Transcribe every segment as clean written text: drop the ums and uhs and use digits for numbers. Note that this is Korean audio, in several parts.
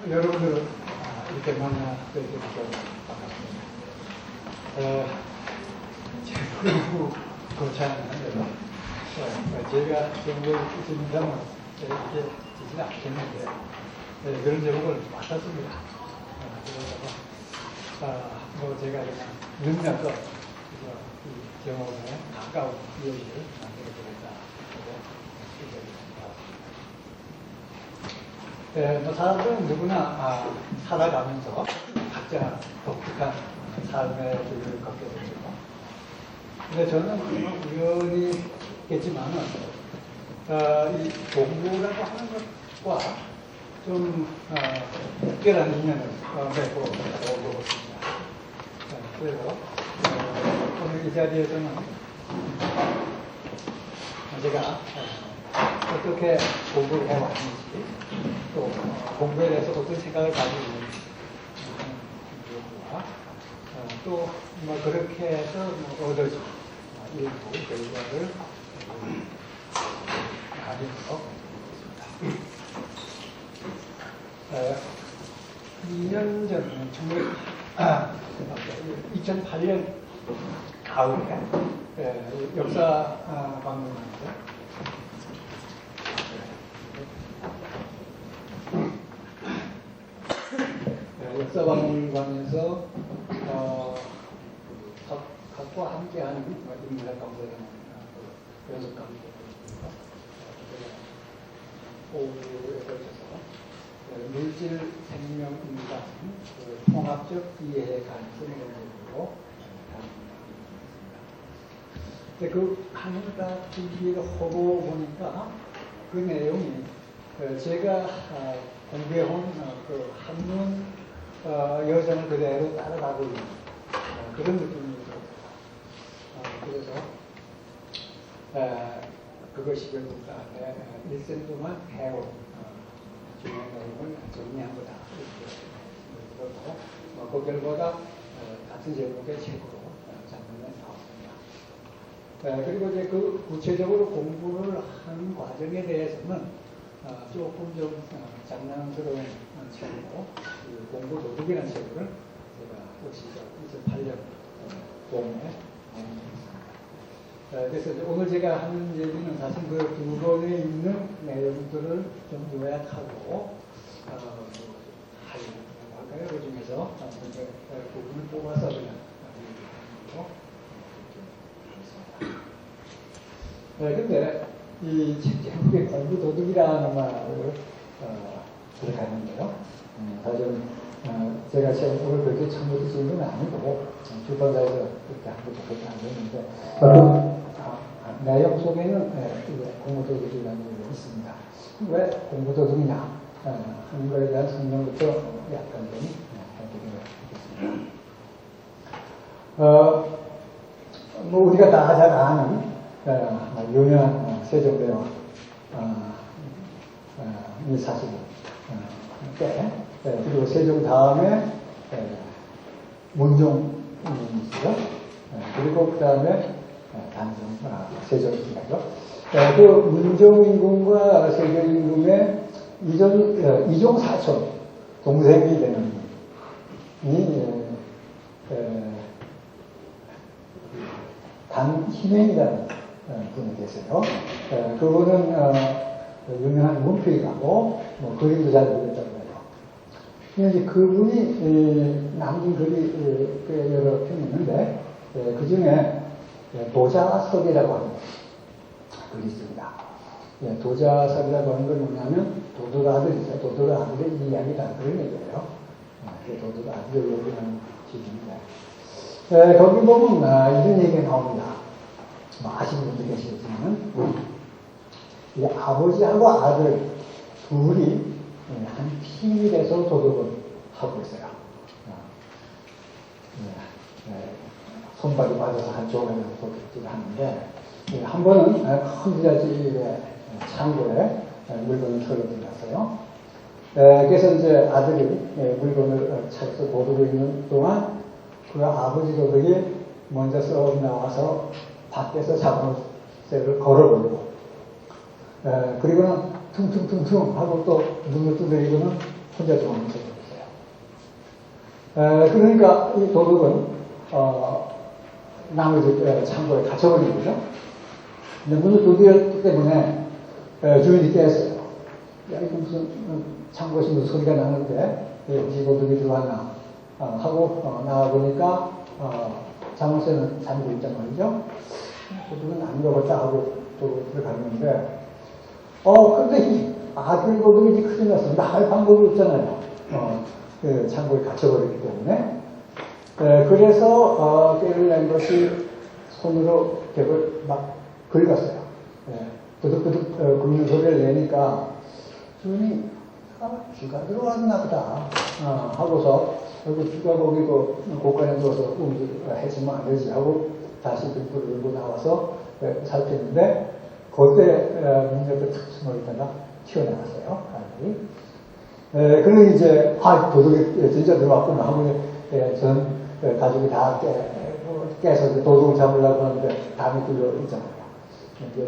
여러분들 이렇게 만나서 이렇게 반갑습니다. 제가 거창한데요. 제가 제목을 짓는다면 이렇게 짓지는 않겠는데 그런 제목을 맡았습니다. 그래서 뭐 제가 그냥 능력껏 이 제목에 가까운 이야기를 만들어보겠다. 뭐 사람들은 누구나 살아가면서 각자 독특한 삶의 길을 걷게 되죠. 근데 저는 우연이겠지만은 이 공부라고 하는 것과 좀 특별한 인연을 맺고 오고 있습니다. 그래서 오늘 이 자리에서는 제가 어떻게 공부를 해왔는지 또 공부에 대해서 어떤 생각을 가지고 있는지 또 뭐 그렇게 해서 뭐 얻어진 일부 결과를 가지도록 하겠습니다. 2년 전 2008년 가을에 역사 박물관에서 역사박물관에서 각과 함께하는 인문학 강사라는 연습 강의입니다. 오후에 걸쳐서 물질 생명 인간 통합적 이해의 가능성을 연구로 다닙니다. 그 강의를 다 준비를 하고 보니까 그 내용이 제가 공부해온 그 한문 여정을 그대로 따라가고 있는 그런 느낌이 들어요. 그래서 그것이 결국 일생 동안 해온 중요한 내용을 정리한 거다. 그리고 그 결과가 같은 제목의 책으로 작년에 나왔습니다. 그리고 이제 그 구체적으로 공부를 하는 과정에 대해서는 조금 좀 장난스러운 책으로 공부 도둑이라는 책을 제가 역시 2008년 봄에 그래서 오늘 제가 하는 얘기는 사실 그 두 권에 있는 내용들을 좀 요약하고 할까요? 그 중에서 부분을 뽑아서 그냥 근데 이 책 제목에 공부 도둑이라는 말을 들어가는데요. 사실은 제가 오늘 그렇게 처음부터 쓴 건 아니고 출판사에서 그렇게 한 것도 그렇게 안 됐는데 내용 속에는 공부 도둑이라는 게 있습니다. 왜 공부 도둑이냐 하는 것에 대한 설명부터 약간 좀 해드리겠습니다. 뭐 우리가 다 잘 아는 유명한 세종대왕 이 사실 때 그리고 세종 다음에 문종이시죠. 그리고 그 다음에 단종 세종이시죠. 그 문종임금과 세종임금의 이종 사촌 동생이 되는 분이 단희맹이라는 분이 계세요. 그분은 유명한 문필가고 뭐 그림도 잘 그렸다고 해요. 근데 그분이 남긴 글이 꽤 여러 편 있는데 그 중에 도자석이라고 하는 글이 있습니다. 도자석이라고 하는 건 뭐냐면 도둑 아들이죠. 도둑 아들의 이야기다 그런 얘기예요. 도둑 아들을 얘기하는 시기인데 거기 보면 이런 얘기가 나옵니다. 뭐 아시는 분들 계시겠지만 이 아버지하고 아들 둘이 한 팀이 돼서 도둑을 하고 있어요. 손발이 맞아서 한쪽에 도둑질을 하는데 한 번은 큰 부잣집의 창고에 물건을 털어 들어갔어요. 그래서 이제 아들이 물건을 찾아서 도둑을 있는 동안 그 아버지 도둑이 먼저 썩 나와서 밖에서 자물쇠를 걸어버리고 그리고는 퉁퉁퉁퉁 하고 또 눈을 두드리고는 혼자 좋아하는 적이 없어요. 그러니까 이 도둑은 나머지 창고에 갇혀버린 거죠. 근데 문을 두드렸기 때문에 주인이 깼어요. 야, 이거 무슨 창고에서 무슨 소리가 나는데 혹시 도둑이 들어왔나 하고 나와보니까 자물쇠는 잠고 있단 말이죠. 도둑은 안 먹었다 하고 또 들어갔는데 근데 이 아들 도둑이 큰일 났어. 나갈 방법이 없잖아요. 그 창고에 갇혀버리기 때문에. 그래서 꾀를 낸 것이 손으로 벽을 막 긁었어요. 부득부득 긁는 소리를 내니까 주인이 쥐가 들어왔나 보다 하고서 쥐가 거기고 곳간에 누워서 해치면 안 되지 하고 다시 등불을 들고 나와서 살폈는데 그때 문 옆에 탁 숨어있다가 튀어나왔어요. 그러니 이제 도둑이 진짜 들어왔구나 하고 전 가족이 다 깨서 도둑을 잡으려고 하는데 담이 뚫려 있잖아요.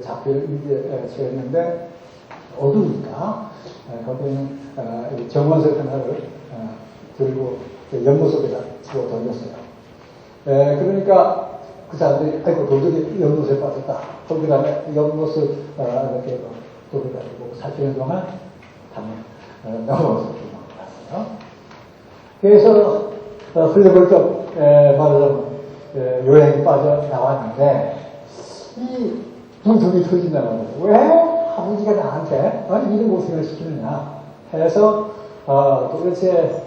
잡힐 처했는데 어두우니까 거기는 정원석 하나를 들고 연못 속에다 집어 던졌어요. 그러니까 그 사람들이 아이고 도둑이 연못에 빠졌다. 그 다음에 연못을 이렇게 돌아다니고 살피는 동안 담에 넘어서 도망갔어요. 그래서 흘려벌떡 말하자면 요행이 빠져나왔는데 이 분통이 터진다는 거예요. 왜 아버지가 나한테 이런 고생을 시키느냐 해서 도대체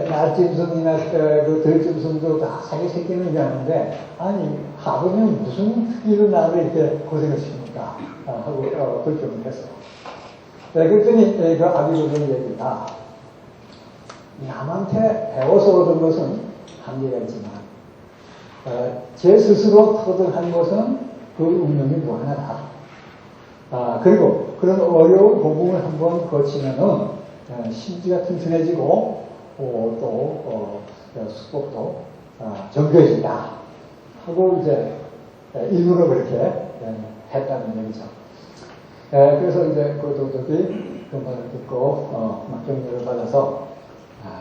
날짐승이나 그 들짐승도 다 자기 새끼는 줄 아는데 아니 아버지는 무슨 특기로 나를 이렇게 고생을 시킵니까 하고 불평을 했어요. 그랬더니 그 아비로는 얘기가 남한테 배워서 얻은 것은 한계가 있지만 제 스스로 터득한 것은 그 운명이 무한하다. 그리고 그런 어려운 고문을 한번 거치면은 심지가 튼튼해지고 또 수법도 정교해진다 하고 이제 일부러 그렇게 했다는 얘기죠. 그래서 이제 그 도둑이 그 말을 듣고 막 격려를 받아서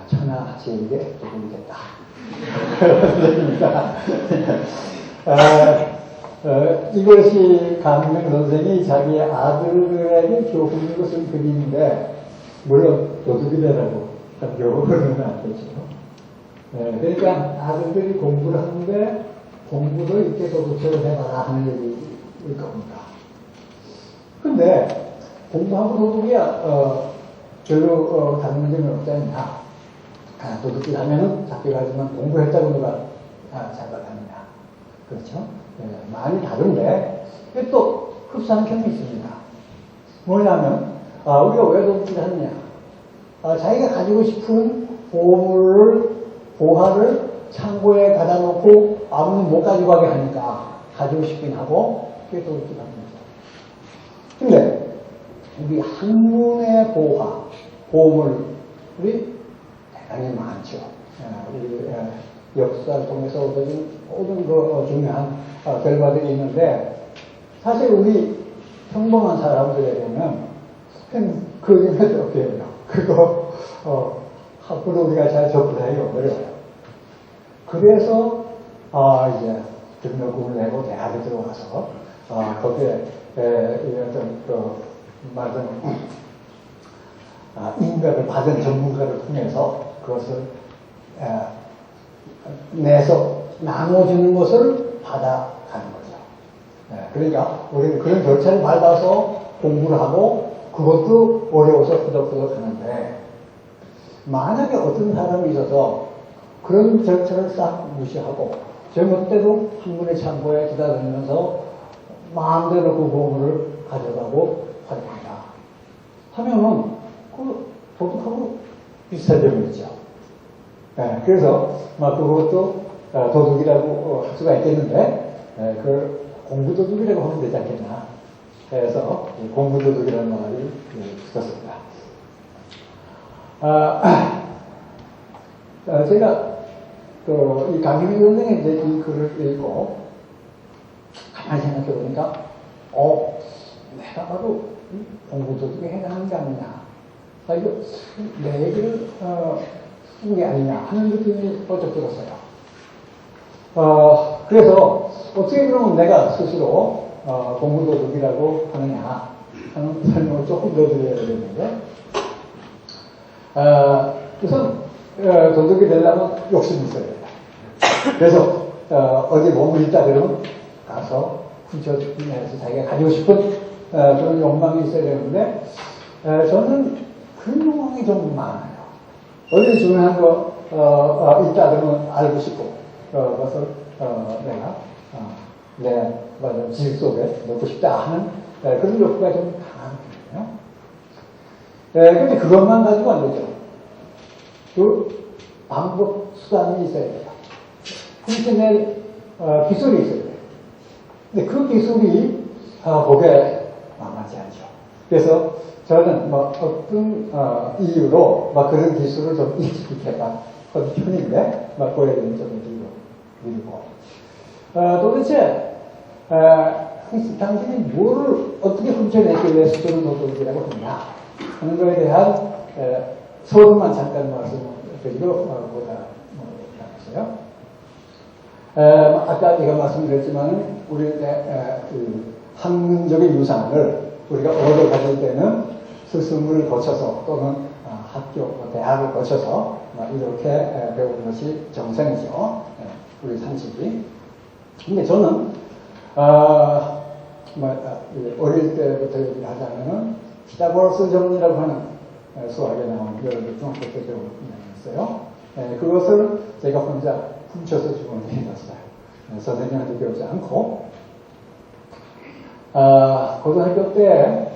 천하 제일의 도둑이 됐다. 이것이 강명 선생이 자기 아들들에게 교훈인 것을 그리는데 물론 도둑이 되라고 교훈은 안 되죠. 그러니까 아들들이 공부를 하는데 공부도 이렇게 도둑처럼 해봐라 하는 얘기일 겁니다. 근데 공부하고 도둑이야 별로 다른 문제는 없지 않냐. 도둑질 하면은 잡혀가지만 공부했다고 누가 잡아가느냐. 그렇죠? 많이 다른데 또 흡사한 점이 있습니다. 뭐냐면 우리가 왜 도둑질을 하느냐. 자기가 가지고 싶은 보화를 창고에 가다 놓고 아무는 못 가지고 가게 하니까 가지고 싶긴 하고 그게 도둑질 하는 거죠. 근데 우리 학문의 보물이 대단히 많죠. 우리 역사를 통해서 얻어진 모든 그 중요한 결과들이 있는데 사실 우리 평범한 사람들에게는 그림을 어떻게 해요? 그거 함부로 우리가 잘 접근하기 어려워요. 그래서 이제 등록금을 내고 대학에 들어가서 거기에 어떤 그 말하자면 인가를 받은 전문가를 통해서 그것을 내서 나눠주는 것을 받아가는 거죠. 그러니까 우리는 그런 절차를 밟아서 공부를 하고 그것도 어려워서 후덕후덕 하는데 만약에 어떤 사람이 있어서 그런 절차를 싹 무시하고 젊을 때도 학문의 창고에 기다리면서 마음대로 그 보물을 가져가고 활용한다 하면은 그 도둑하고 비슷한 점이 있죠. 그래서 그것도 도둑이라고 할 수가 있겠는데 그 공부도둑이라고 하면 되지 않겠나 해서 공부도둑이라는 말이 붙었습니다. 제가 이 강희미 선생의 이제 이 글을 읽고 가만히 생각해 보니까 내가 바로 공부도둑에 해당하는 게 아니냐 이거 내 얘기를 쓴 게 아니냐 하는 느낌이 번쩍 들었어요. 그래서 어떻게 그러면 내가 스스로 공부도둑이라고 하느냐 하는 설명을 조금 더 드려야 되겠는데, 우선 도둑이 되려면 욕심이 있어야 돼요. 그래서 어디 몸을 있다 그러면 가서 훔쳐내서 자기가 가지고 싶은 그런 욕망이 있어야 되는데, 저는 그런 욕망이 좀 많아요. 어디 중요한 거 있다 그러면 알고 싶고, 그것을 내가 내 지식 속에 넣고 싶다 하는 그런 욕구가 좀 강한 편이에요. 근데 그것만 가지고 안 되죠. 그 방법, 수단이 있어야 돼요. 훔쳐낼 기술이 있어야 돼요. 근데 그 기술이 보기에 만만치 않죠. 그래서 저는 어떤 이유로 그런 기술을 좀 익숙해가 하는 편인데, 보여드리는 점을 드리고, 도대체 당신이 뭐를 어떻게 훔쳐내길래 스스로 도둑이라고 하냐 하는 것에 대한 서론만 잠깐 말씀드리고 보다 나갔어요. 아까 제가 말씀드렸지만 우리 그 학문적인 유산을 우리가 얻어 가질 때는 스승을 거쳐서 또는 학교, 대학을 거쳐서 이렇게 배우는 것이 정상이죠. 우리 상식이. 근데 저는 어릴 때부터 얘기를 하자면은 피타고라스 정리라고 하는 수학에 나온 여러분 중학교 때 배운 있어요. 그것을 제가 혼자 훔쳐서 주머니에 넣었어요. 선생님한테 배우지 않고. 고등학교 때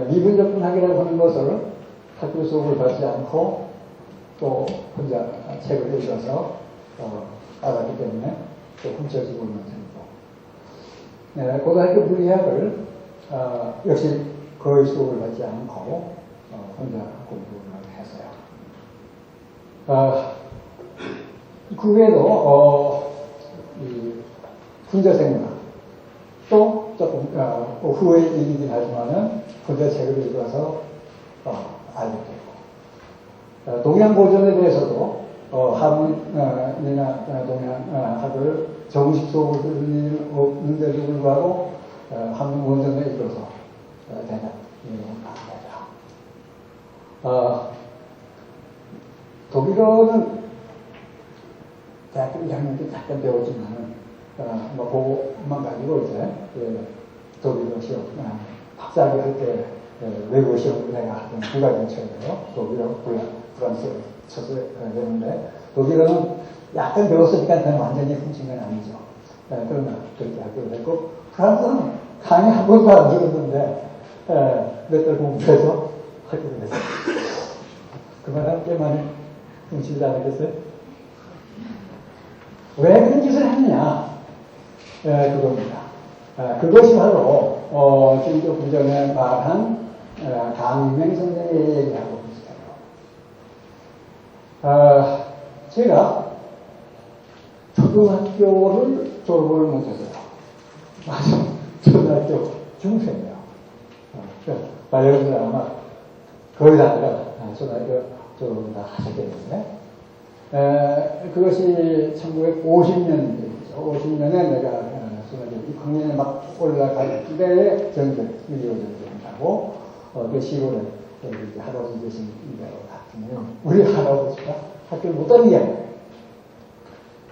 미분적분학이라고 하는 것을 학교 수업을 받지 않고 또 혼자 책을 읽어서 알았기 때문에 또 훔쳐지고 있는 편이고, 고등학교 물리학을 역시 거의 수업을 받지 않고 혼자 공부를 했어요. 그 외에도 이 훈자생문학 또 조금 후에 얘기긴 하지만은 혼자 책을 읽어서 알게 되고, 동양 고전에 대해서도 한문이나 동양학을 정식 수업을 들을 없는데도 불구하고 한문 원전을 읽어서 대략 이해를 합니다. 독일어는 대학교 1학년 때 잠깐 배웠지만은 그것만 가지고 이제 독일어 시험 박사학위 할 때 외국어 시험을 내가 하던 두 가지 쳐요. 독일어, 프랑스어 쳐서 되는데, 독일어는 약간 배웠으니까 완전히 훔친 건 아니죠. 그러나 그렇게 학교를 했고, 프랑스어는 강의 한 번도 안 들었는데 몇 달 공부해서 학교를 했어요. 그만한 꽤 많이 훔치지 않았겠어요? 왜 그런 짓을 했느냐? 그겁니다. 그것이 바로 지금 조금 전에 말한 강유명 선생의 얘기하고 비슷해요. 제가 초등학교를 졸업을 못했어요. 맞아. 초등학교 중생이요. 여러분들 아마 거의 다가 초등학교 졸업을 다 하셨겠는데, 그것이 1950년이죠. 50년에 내가 초등학교 6학년에 막 올라갈 때에 전쟁, 6.25 전쟁하고 그 시골에 할아버지 계신 데로 갔더니 우리 할아버지가 학교를 못 다니게 하는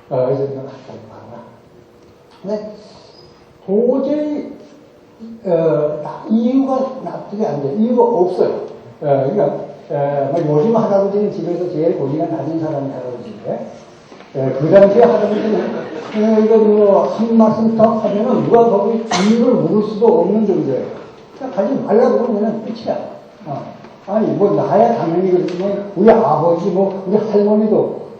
거예요. 이제 너 학교를 가라. 근데 도저히 이유가 납득이 안 돼요. 이유가 없어요. 그러니까 요즘 할아버지는 집에서 제일 권위가 낮은 사람이 할아버지인데, 그 당시에 할아버지는 이거 한 말씀 더 하면은 누가 거기 이유를 물을 수도 없는 존재예요. 그냥 가지 말라고 그러면 끝이야. 아니 나야 당연히 그렇지만 우리 아버지 우리 할머니도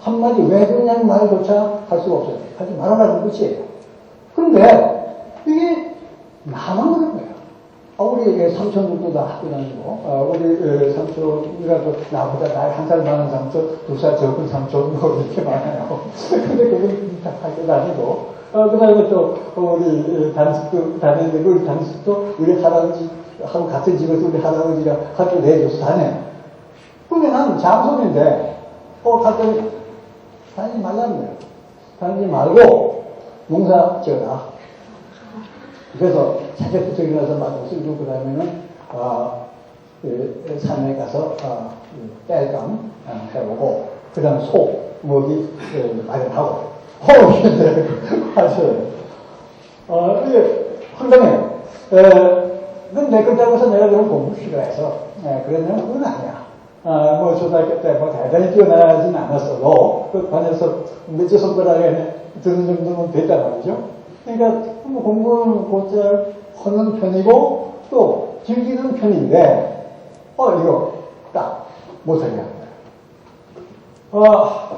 한마디 왜 그러냐는 말조차 할 수가 없어요. 하지 말아라고 끝이에요. 그런데 이게 나만 그런 거예요. 우리 삼촌들도 다 학교 다니고, 우리 삼촌이라도 나보다 나이 한 살 많은 삼촌, 2살 적은 삼촌, 이렇게 많아요. 근데 그분 다 학교 다니고, 그 다음에 또, 우리 단식도 다니는데, 그 단식도 우리 할아버지하고 같은 집에서 우리 할아버지가 학교 내줘서 다녀요. 근데 나는 장손인데, 갔더니, 다니지 말라는 거예요. 다니지 말고, 농사 지어라. 그래서 새벽부터 일어나서 막 옷을 주고, 그 다음에는, 산에 가서, 땔감 해보고, 그 다음에 소, 먹이 마련하고, 이런데 하셔요. 이게 황당해요. 근데 그렇다고 해서 내가 그런 공부 싫어해서, 그랬냐면 그건 아니야. 뭐 초등학교 때 뭐 대단히 뛰어나진 않았어도, 그 반에서 몇째 손가락에 드는 정도는 됐단 말이죠. 그러니까 뭐 공부는 곧잘 하는 편이고, 또 즐기는 편인데, 이거 딱 못하게 하는 거야.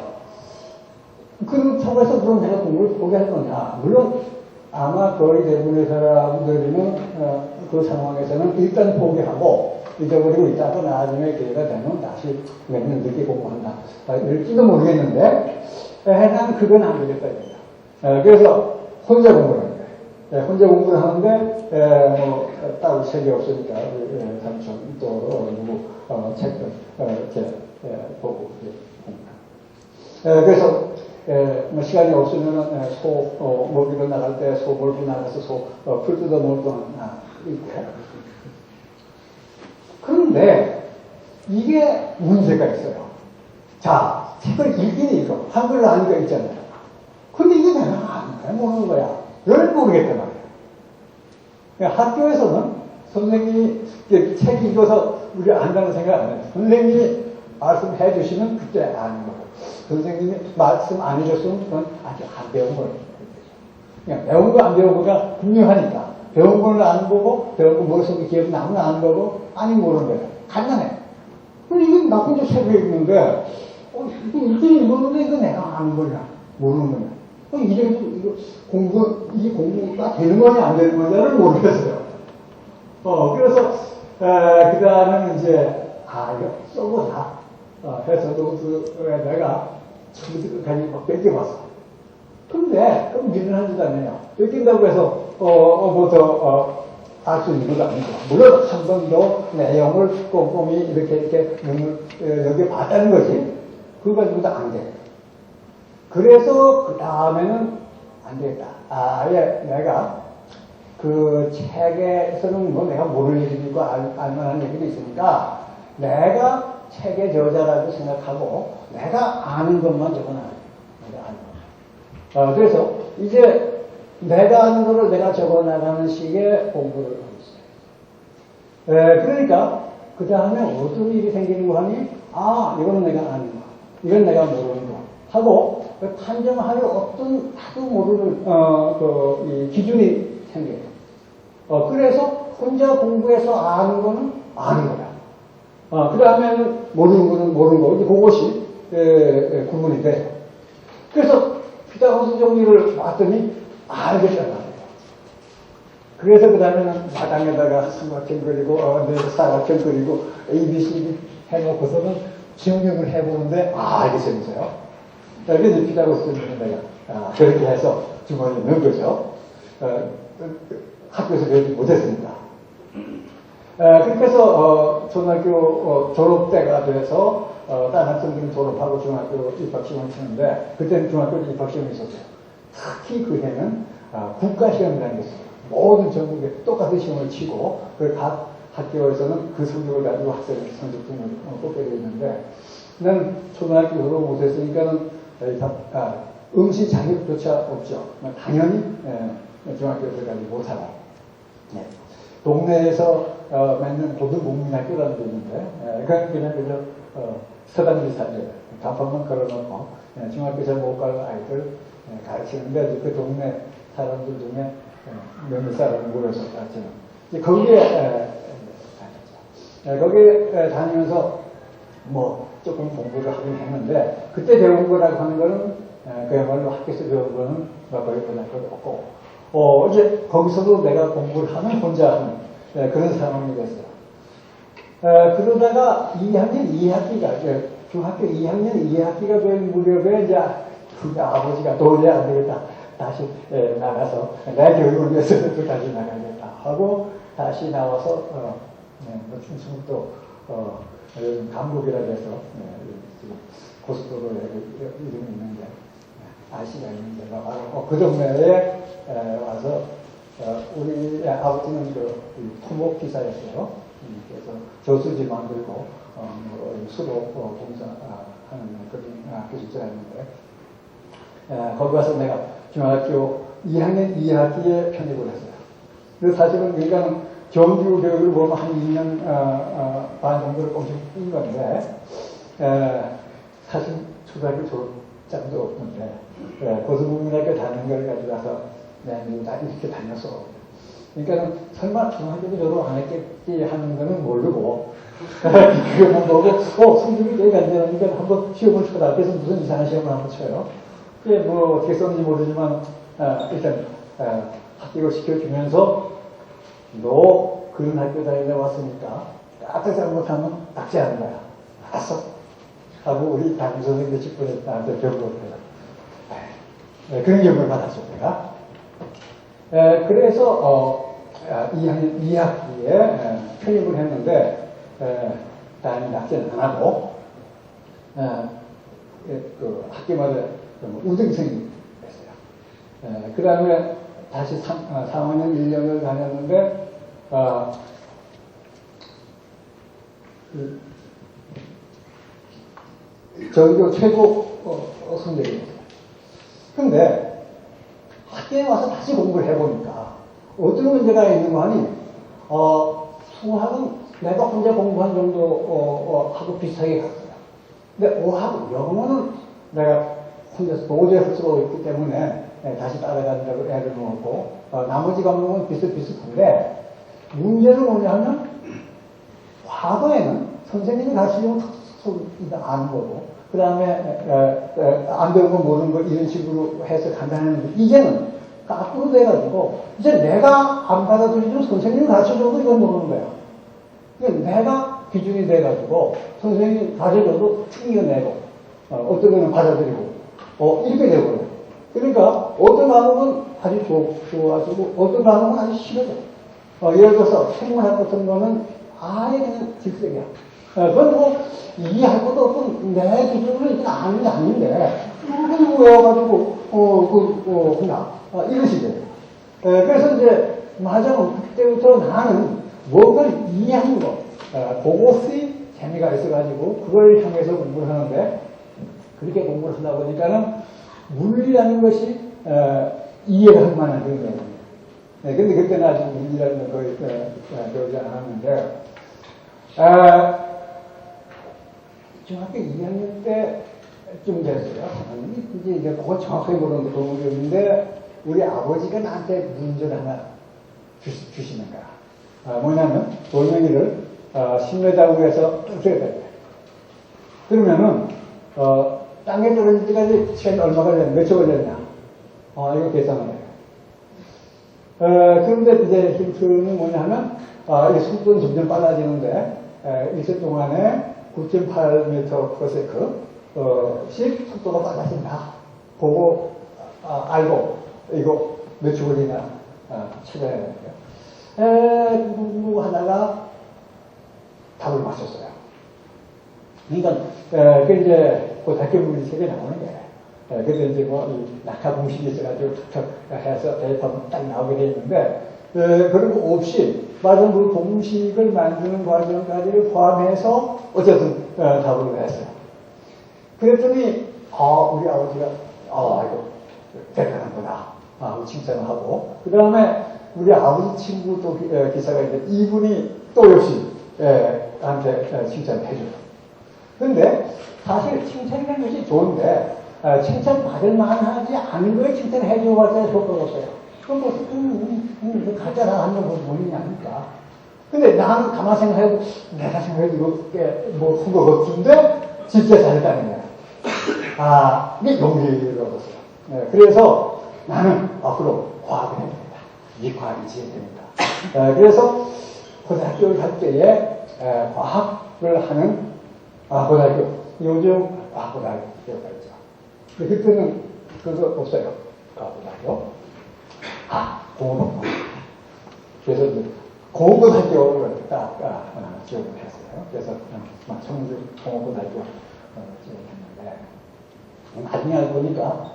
그렇다고 해서 그럼 내가 공부를 포기할 거냐? 물론, 아마 거의 대부분의 사람들은 그 상황에서는 일단 포기하고 잊어버리고 있다가 나중에 기회가 되면 다시 몇 년 늦게 공부한다. 이럴지도 모르겠는데, 난 그건 안 되겠다. 그래서 혼자 공부를 하는 거예요. 혼자 공부를 하는데, 따로 책이 없으니까, 삼촌, 또, 누구, 책들, 이렇게, 보고, 공부합니다. 그래서, 뭐 시간이 없으면은 먹이러 나갈 때 소 몰고 나가서 풀 뜯어 먹을 동안 이렇게. 그런데 이게 문제가 있어요. 자, 책을 읽긴 읽어. 한글로 하니까 있잖아요. 근데 이게 내가 안 모르는 거야. 열 모르겠단 말이야. 그러니까 학교에서는 선생님이 책 읽어서 우리가 안다는 생각 안 해요. 선생님이 말씀해 주시면 그때 아는 거고. 선생님이 말씀 안 해줬으면 그건 아직 안 배운 거예요. 그냥 배운 거 안 배운 거가 분명하니까. 배운 거는 안 보고, 배운 거 머릿속에 기억이 나면 안 보고, 아니 모르는 거예요. 간단해. 그럼 이건 나 혼자 책을 읽는데, 이게 읽었는데 이거 내가 아는 거냐? 모르는 거냐? 이게 공부가 되는 거냐, 안 되는 거냐를 모르겠어요. 그래서, 그 다음에 이제, 이거 써보자. 해서 노트에다가 처음부터 끝까지 막 뺏겨봤어. 근데, 그럼 미련한 짓 아니에요. 뺏긴다고 해서, 알 수 있는 것도 아니고. 물론, 한 번 더 내용을 꼼꼼히 이렇게 눈을 여겨봤다는 거지. 그거 가지고도 안 돼. 그래서, 그 다음에는 안 되겠다. 아예 내가, 그 책에서는 뭐 내가 모를 얘기도 있고, 알만한 얘기도 있으니까, 내가 책의 저자라고 생각하고 내가 아는 것만 적어놔요. 내가 아는 것. 그래서 이제 내가 아는 거를 내가 적어나가는 식의 공부를 하고 있어요. 그러니까 그 다음에 어떤 일이 생기는 거 하니 이건 내가 아는 거, 이건 내가 모르는 거 하고 판정할 어떤 나도 모르는 이 기준이 생겨요. 그래서 혼자 공부해서 아는 거는 아는 거야. 그 다음에는 모르는 거는 모르는 거. 그것이, 구분이 돼. 그래서 피타고라스 정리를 봤더니 알겠단 말이에요. 그래서 그 다음에는 마당에다가 삼각형 그리고, 사각형 그리고, ABCD 해놓고서는 증명을 해보는데, 이게 재밌어요. 이게 이제 피타고라스 정리를 내가, 그렇게 해서 주머니에 넣은 거죠. 학교에서 배우지 못했으니까. 그렇게 해서, 초등학교 졸업 때가 돼서, 다른 학생들은 졸업하고 중학교 입학시험을 치는데, 그때는 중학교 입학시험이 있었어요. 특히 그 해는, 국가시험이라는 게 있어요. 모든 전국에 똑같은 시험을 치고, 각 학교에서는 그 성적을 가지고 학생의 성적등을 뽑게 되어 있는데, 나는 초등학교 졸업 못했으니까는, 응시 자격조차 없죠. 당연히, 중학교 때까지 못하고. 네. 동네에서 맨날 고등국민학교라는 게 있는데, 그냥 그저 서당지 살려요. 간판만 걸어놓고 중학교 잘 못 가는 아이들 가르치는데 그 동네 사람들 중에 몇몇 사람을 모여서 가르치는. 거기에 다녔죠. 거기에 다니면서 뭐 조금 공부를 하긴 했는데 그때 배운 거라고 하는 거는 그야말로 학교에서 배운 거는 거의 변할 것도 없고 이제 거기서도 내가 공부를 하면 혼자 하는 그런 상황이 됐어요. 그러다가 2학년 2학기가 중학교 2학년 2학기가 된 무렵에 이제 그 아버지가 도저히 안 되겠다. 다시 나가서 내 교육을 위해서는 또 다시 나가야겠다 하고 다시 나와서 충청도 요즘 감곡이라 해서 고속도로에 이름이 있는데 아시가 있는데 그 동네에 와서 우리 아버지는 그 토목 기사였어요. 그래서 저수지 만들고 수로 공사하는 그런 기술자였는데 거기 가서 내가 중학교 2학년 2학기에 편입을 했어요. 그래서 사실은 그러니까 정규 교육을 보면 한 2년 반 정도를 엄청 뛴 건데 사실 초등학교 졸업장도 없는데 고등학교 다니는 걸 가지고 와서 나 이렇게 다녔어. 그러니까 설마 중학교도 졸업 안 했겠지 하는 거는 모르고 그거만 보고 성적이 되게 안 되니까 한번 시험을 쳐라. 그래서 무슨 이상한 시험을 한번 쳐요. 그게 뭐 어떻게 썼는지 모르지만 일단 합격을 시켜주면서 너 그런 학교 다니다 왔으니까 까딱 잘못하면 닥치하는 거야. 알았어. 하고 우리 담임 선생님도 직분에 나한테 배우고 그런 기억을 받았죠, 내가. 그래서 2학년 2학기에 편입을 했는데 다행히 납치는 안 하고 그 학기마다 우등생이 됐어요. 그 다음에 다시 3학년 1년을 다녔는데 전교 최고 성적이었어요. 근데 학교에 와서 다시 공부를 해보니까 어떤 문제가 있는 거 아니? 수학은 내가 혼자 공부한 정도 하고 비슷하게 갔어요. 근데 오하고 영어는 내가 혼자서 도저히 할 수가 없기 때문에 다시 따라간다고 애를 먹었고 나머지 과목은 비슷비슷한데 문제는 뭐냐면 과거에는 선생님이 가르치려면 아는 거고 그 다음에 안 배운 거 모르는 거 이런 식으로 해서 간단했는데 이제는 거꾸로 돼가지고 이제 내가 안 받아들이면 선생님이 가르쳐줘도 이건 모르는 거야. 그러니까 내가 기준이 돼가지고 선생님이 가르쳐줘도 틀려내고 어떤 거는 받아들이고 이렇게 되거든요. 그러니까 어떤 과목은 아주 좋아지고 어떤 과목은 아주 싫어져. 예를 들어서 생물학 같은 거는 아예 그냥 질색이야. 그건 뭐 이해할 것도 없고 내 기준으로 이건 아는 게 아닌데 그걸 외워가지고 그냥 이런 식이에요. 그래서 이제 맞아 그때부터 나는 뭔가를 이해하는 거 그것이 재미가 있어가지고 그걸 향해서 공부를 하는데 그렇게 공부를 하다 보니까는 물리라는 것이 이해가 할 만한 그런 거예요. 근데 그때는 아직 물리라는 걸 배우지 않았는데 중학교 2학년 때쯤 됐어요. 이제 그거 정확하게 모르는데 도움이었는데 우리 아버지가 나한테 문제를 하나 주시는 거야. 뭐냐면 돌멩이를 10m 위에서 떨어져야 돼. 그러면은 땅에 떨어질 때까지 시간이 얼마 걸렸냐, 몇 초 걸렸냐. 이거 계산을 해요. 그런데 이제 힌트는 뭐냐면 이 속도는 점점 빨라지는데 1초 동안에 9.8m/s씩 속도가 빨라진다. 보고 알고 이거 몇 초 걸리나 찾아야 돼요. 누구 하다가 답을 맞췄어요. 그러니까 그 이제 고등학교 물리책에 나오는 거예요. 그래서 이제 이 낙하 공식이 있어가지고 툭툭 해서 데이터가 딱 나오게 돼 있는데 그리고 없이 맞은 그 공식을 만드는 과정까지를 포함해서 어쨌든 답을 했어요. 그랬더니 우리 아버지가 이거 대단한구나 칭찬을 하고 그 다음에 우리 아버지 친구 또 기사가 있는데 이분이 또 역시 나한테 칭찬을 해줘요. 근데 사실 칭찬이라는 것이 좋은데 칭찬 받을 만하지 않은 거에 칭찬을 해줘봤자 효과가 없어요. 그럼 뭐 가짜라 하는 거 본인이 아니까. 근데 나는 가만 생각해도 내가 생각해도 이게 뭐 후보 같은데 진짜 잘했다는 거야. 이게 용기를 얻었어요. 그래서 나는 앞으로 과학을 해야 된다. 이 과학이 지어야 됩니다. 그래서 고등학교를 갈 때에 과학을 하는 고등학교 요즘 고등학교가 있죠. 그때는 그거 없어요. 고등학교. 공업학교. 그래서 공업학교를 딱 지원을 했어요. 그래서 막 청주 공업고등학교 지원했는데 나중에 알고 보니까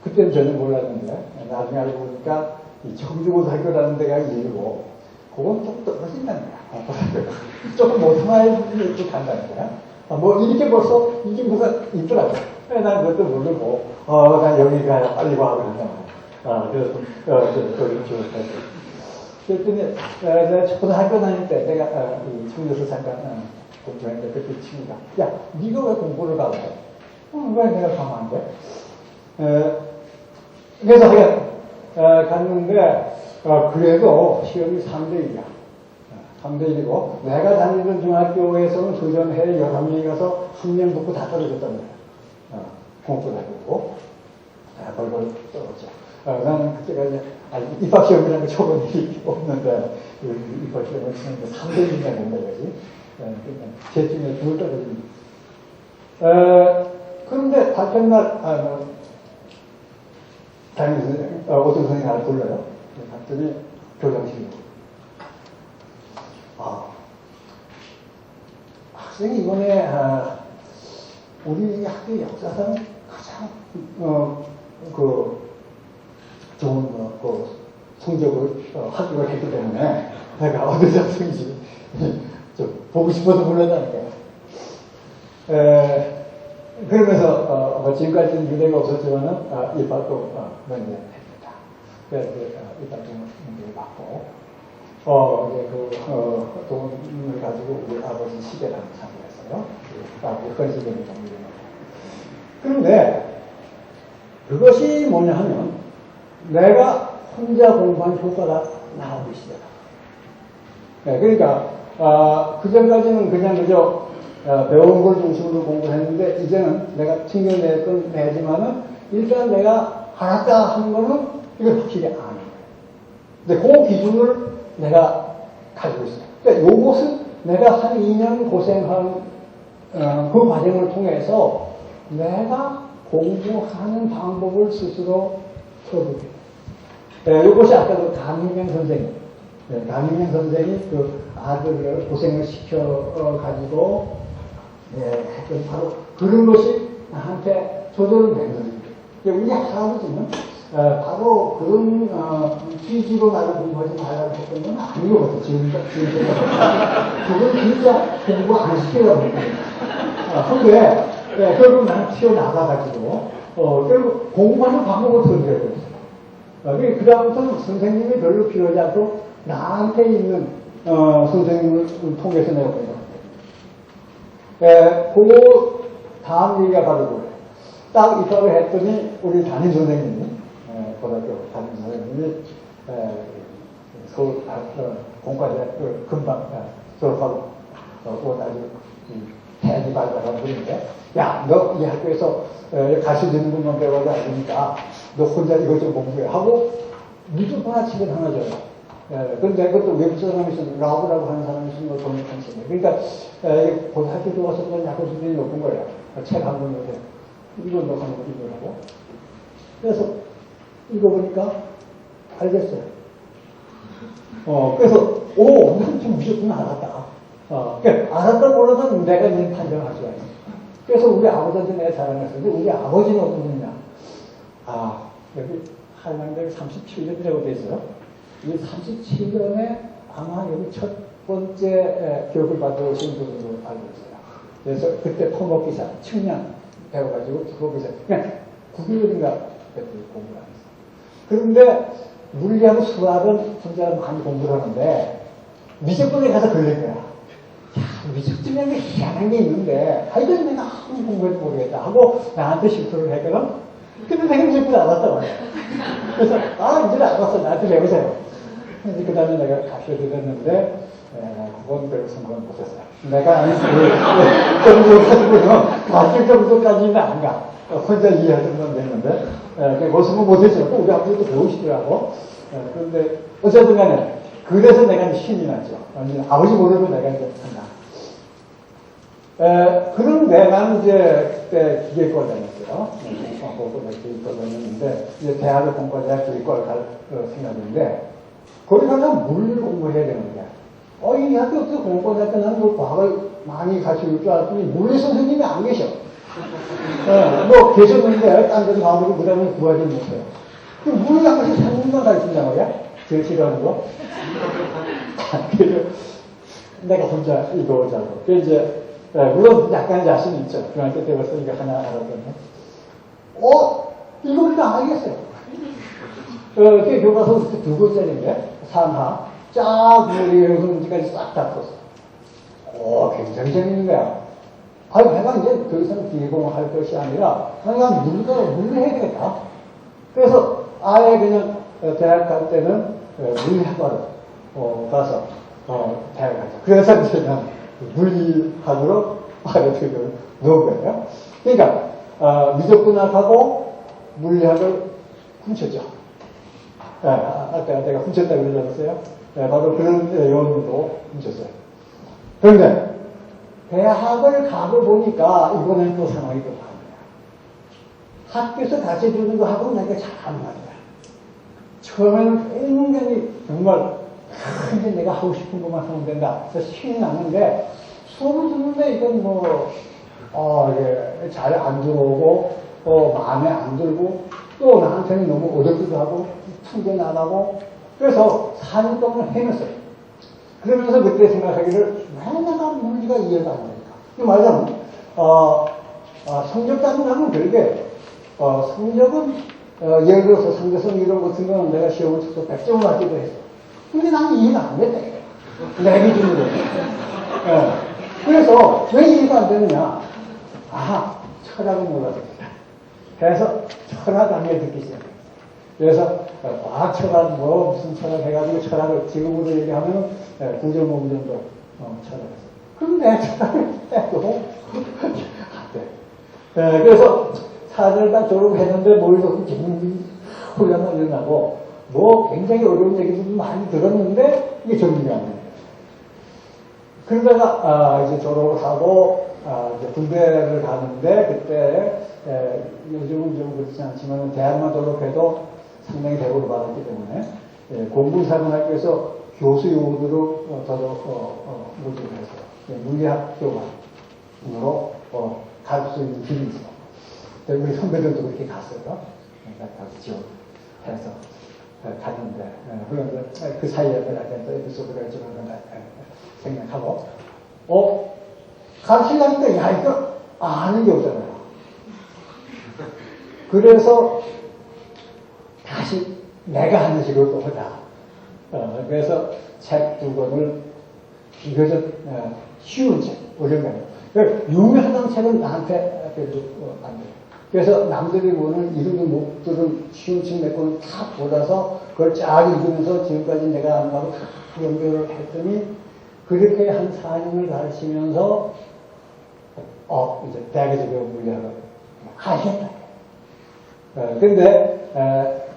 그때는 전혀 몰랐는데 나중에 알고 보니까 이 청주고등학교라는 데가 일고 그건 좀 떨어진다는 거야. 조금 못하면 간다는 거야. 뭐 이렇게 벌써 이게 뭐가 있더라고. 난 그것도 모르고 난 여기 가야 빨리 와 그랬단 말이야. 그래서 그랬더니 내가 초등학교 다닐 때 내가 이 청주에서 잠깐 공부했는데 그때 친구가 야 네가 왜 공부를 가고 왜 내가 가면 안 돼? 그래서 갔는데 그래도 시험이 3대1이야. 3대1이고 내가 다니던 중학교에서는 그 전 해에 11명이 가서 한 명 붙고 다 떨어졌단 말이야. 공부하고 벌벌 떨어져. 나는 그때가 이제 입학시험이라는 거 쳐본 일이 없는데 입학시험을 치는데 3대1이나 된다 이거지. 제 중에 둘 떨어집니다. 그런데 발표날 담임선생님, 어떤 선생님이 나를 불러요. 갔더니 교장실로. 학생이 이번에 우리 학교 역사상 가장 좋은 성적을 학교가 했기 때문에 내가 어느 학생인지 좀 보고 싶어서 불렀다는 거야. 그러면서 지금까지는 유대가 없었지만은 입학도 먼저 했다. 그래서 입학도 문제를 받고 돈을 가지고 우리 아버지 시계를 참여했어요. 건식을 정리해놓고. 그런데 그것이 뭐냐 하면 내가 혼자 공부한 효과가 나오기 시작합니다. 그러니까 그 전까지는 그냥 그저 배운 걸 중심으로 공부했는데 이제는 내가 튕겨냈건 내지만은 일단 내가 알았다 하는 거는 이걸 확실히 아는 거예요. 근데 그 기준을 내가 가지고 있어요. 그러니까 요것은 내가 한 2년 고생한 그 과정을 통해서 내가 공부하는 방법을 스스로 터득해요. 이것이 아까도 강민경 선생님, 강민경 선생이 그 아들을 고생을 시켜가지고 했던 바로 그런 것이 나한테 조절을 된 겁니다. 우리 할아버지는 바로 그런 취지로 나를 공부하지 말라고 했던 건 아닌 것 같아요. 지금까지. 그건 진짜 공부 안 시키려고 했거든요. 근데 결국 나는 튀어나가가지고 결국 공부하는 방법을 터득해야 됐어요. 그 다음부터는 선생님이 별로 필요하지 않고 나한테 있는 선생님을 통해서 내가 공부합니다. 그 다음 얘기가 바로 그거예요. 딱 입학을 했더니 우리 담임 선생님이 고등학교 담임 선생님이 서울 공과대학교 금방 졸업하고 또 아주 대학이 발달한 분인데 야, 너 이 학교에서 가르쳐 주는 분만 배워도 안 되니까 너 혼자 이것 좀 공부해 하고 무조건 아침에 하나 줘요. 그런데 그것도 외국 사람이 있으면 라브라고 하는 사람이 있으면 뭐 돈을 pens습니다. 그러니까 고등학교 들어가서 그런 약간 수준이 높은 거예요. 책 한 권 요새 이거 너 하는 거 이거라고. 그래서 읽어보니까 알겠어요. 그래서 난 좀 무조건 알았다. 그러니까 알았다 몰라서 내가 이제 판정할 수가 있어요. 그래서 우리 아버지한테 내가 자랑했었는데 우리 아버지는 어떤 분이냐. 여기 한양대 37년이라고 돼 있어요. 이 37년에 아마 여기 첫 번째 교육을 받으신 분으로 알고 있어요. 그래서 그때 토목기사, 측량 배워가지고 토목기사, 그냥 9개월인가 그때 공부를 안 했어요. 그런데 물리하고 수학은 혼자 많이 공부를 하는데 미적분에 가서 걸린 거야. 미적분이라는 게 희한한 게 있는데 이건 내가 아무 공부해도 모르겠다 하고 나한테 실수를 했거든. 근데 내가 미적분 알았단 말이야. 그래서 이제 알았어. 나한테 배우세요. 그 다음에 내가 가르쳐 드렸는데 그건 별로 성공을 못했어요. 내가 아는 그 정도 가지고는 가르칠 정도까지는 안 가. 혼자 이해할 정도는 됐는데 그 성공 못했죠. 또 우리 아버지도 배우시더라고. 그런데 어쨌든 간에 그래서 내가 신이 났죠. 아버지 모르고 내가 이제 한다. 그런데 나는 이제 그때 기계과를 다녔어요. 기계과를 다녔는데 이제 대학을 공부하자 기계과를 갈 생각인데 거기 가서 물 공부해야 되는 거야. 이 학교부터 공부할 뭐 과학을 많이 가르칠 줄 알았더니 물리 선생님이 안 계셔. 뭐 계셨는데 딴 데서 가보고 그 다음에 구하지 못해요. 물리 한 번씩 3년만 가르친단 말이야? 제가 싫어하는 거. 그래서 내가 혼자 이거 하자고. 이제 물론 약간 자신이 있죠. 중학교 때 벌써 이거 하나 알았거든요. 이거 우리가 알겠어요. 그게 교과서 2권짜리인데, 산하, 쫙 물리까지 싹 다 풀었어. 굉장히 재밌는 거야. 내가 이제 더 이상 비공할 것이 아니라, 그냥 물리해야 되겠다. 그래서 아예 그냥 대학 갈 때는 물리학과로 가서 대학 가자. 그래서 이제 난 물리학으로 파괴되고 놓은 거예요. 그러니까 미적분학하고 물리학을 훔쳤죠. 아까 내가 훔쳤다고 그러지 않았어요? 바로 그런 요인도 훔쳤어요. 그런데 대학을 가고 보니까 이번엔 또 상황이 또 다른 거야. 학교에서 가르쳐주는 거 하고 내가 잘안 맞아요. 처음에는 굉장히 정말 이제 내가 하고 싶은 것만 하면 된다. 그래서 신이 나는데 수업을 듣는데 이건 잘 안 들어오고 마음에 안 들고 또 나한테는 너무 어렵기도 하고 퉁게 나가고 그래서 4년 동안 헤맸어요. 그러면서 그때 생각하기를 왜 내가 물리가 이해가 안 되니까. 이 말하자면 성적 따는 거는 별게 성적은 예를 들어서 상대성 이론 같은 거는 내가 시험을 쳐서 100점을 맞기도 했어. 근데 나는 이해가 안 됐다. 내 기준으로. 그래서 왜 이해가 안 되느냐. 철학은 몰라서 그래서 철학 강의 듣기 시작했어요. 그래서 과학 철학 무슨 철학 해가지고 철학을 지금으로 얘기하면 9.5 정도 철학했어요. 근데 철학을 해도 안 돼. 그래서 사전을 딱 졸업했는데 머릿속에 재밌는 훈련을 일어나고 굉장히 어려운 얘기도 많이 들었는데 이게 정리가 안 돼요. 그러다가 이제 졸업을 하고 이제 군대를 가는데 그때 요즘은 좀 그렇지 않지만 대학만 졸업해도 상당히 대우를 받았기 때문에 공군사관학교에서 교수 요원으로 모집을 해서 물리학 교관으로 갈 수 있는 길이 있어. 우리 선배들도 그렇게 갔어요. 가서 지원해서 갔는데 그런데 그 사이에 내가 또 에피소드가 있지만 생각하고 가르치려니까 이거 아는 게 없잖아요. 그래서 다시 내가 하는 식으로 또 하자. 그래서 책 2권을 비교적 쉬운 책, 어려운 거 유명한 책은 나한테 별로 안 돼요. 그래서 남들이 보는 이름도 못 들은 쉬운 책 몇 권을 다 골라서 그걸 쫙 읽으면서 지금까지 내가 안 가고 다 연결을 했더니 그렇게 한 4년을 가르치면서 이제 대학에서 배운 물리학을 하셨다. 근데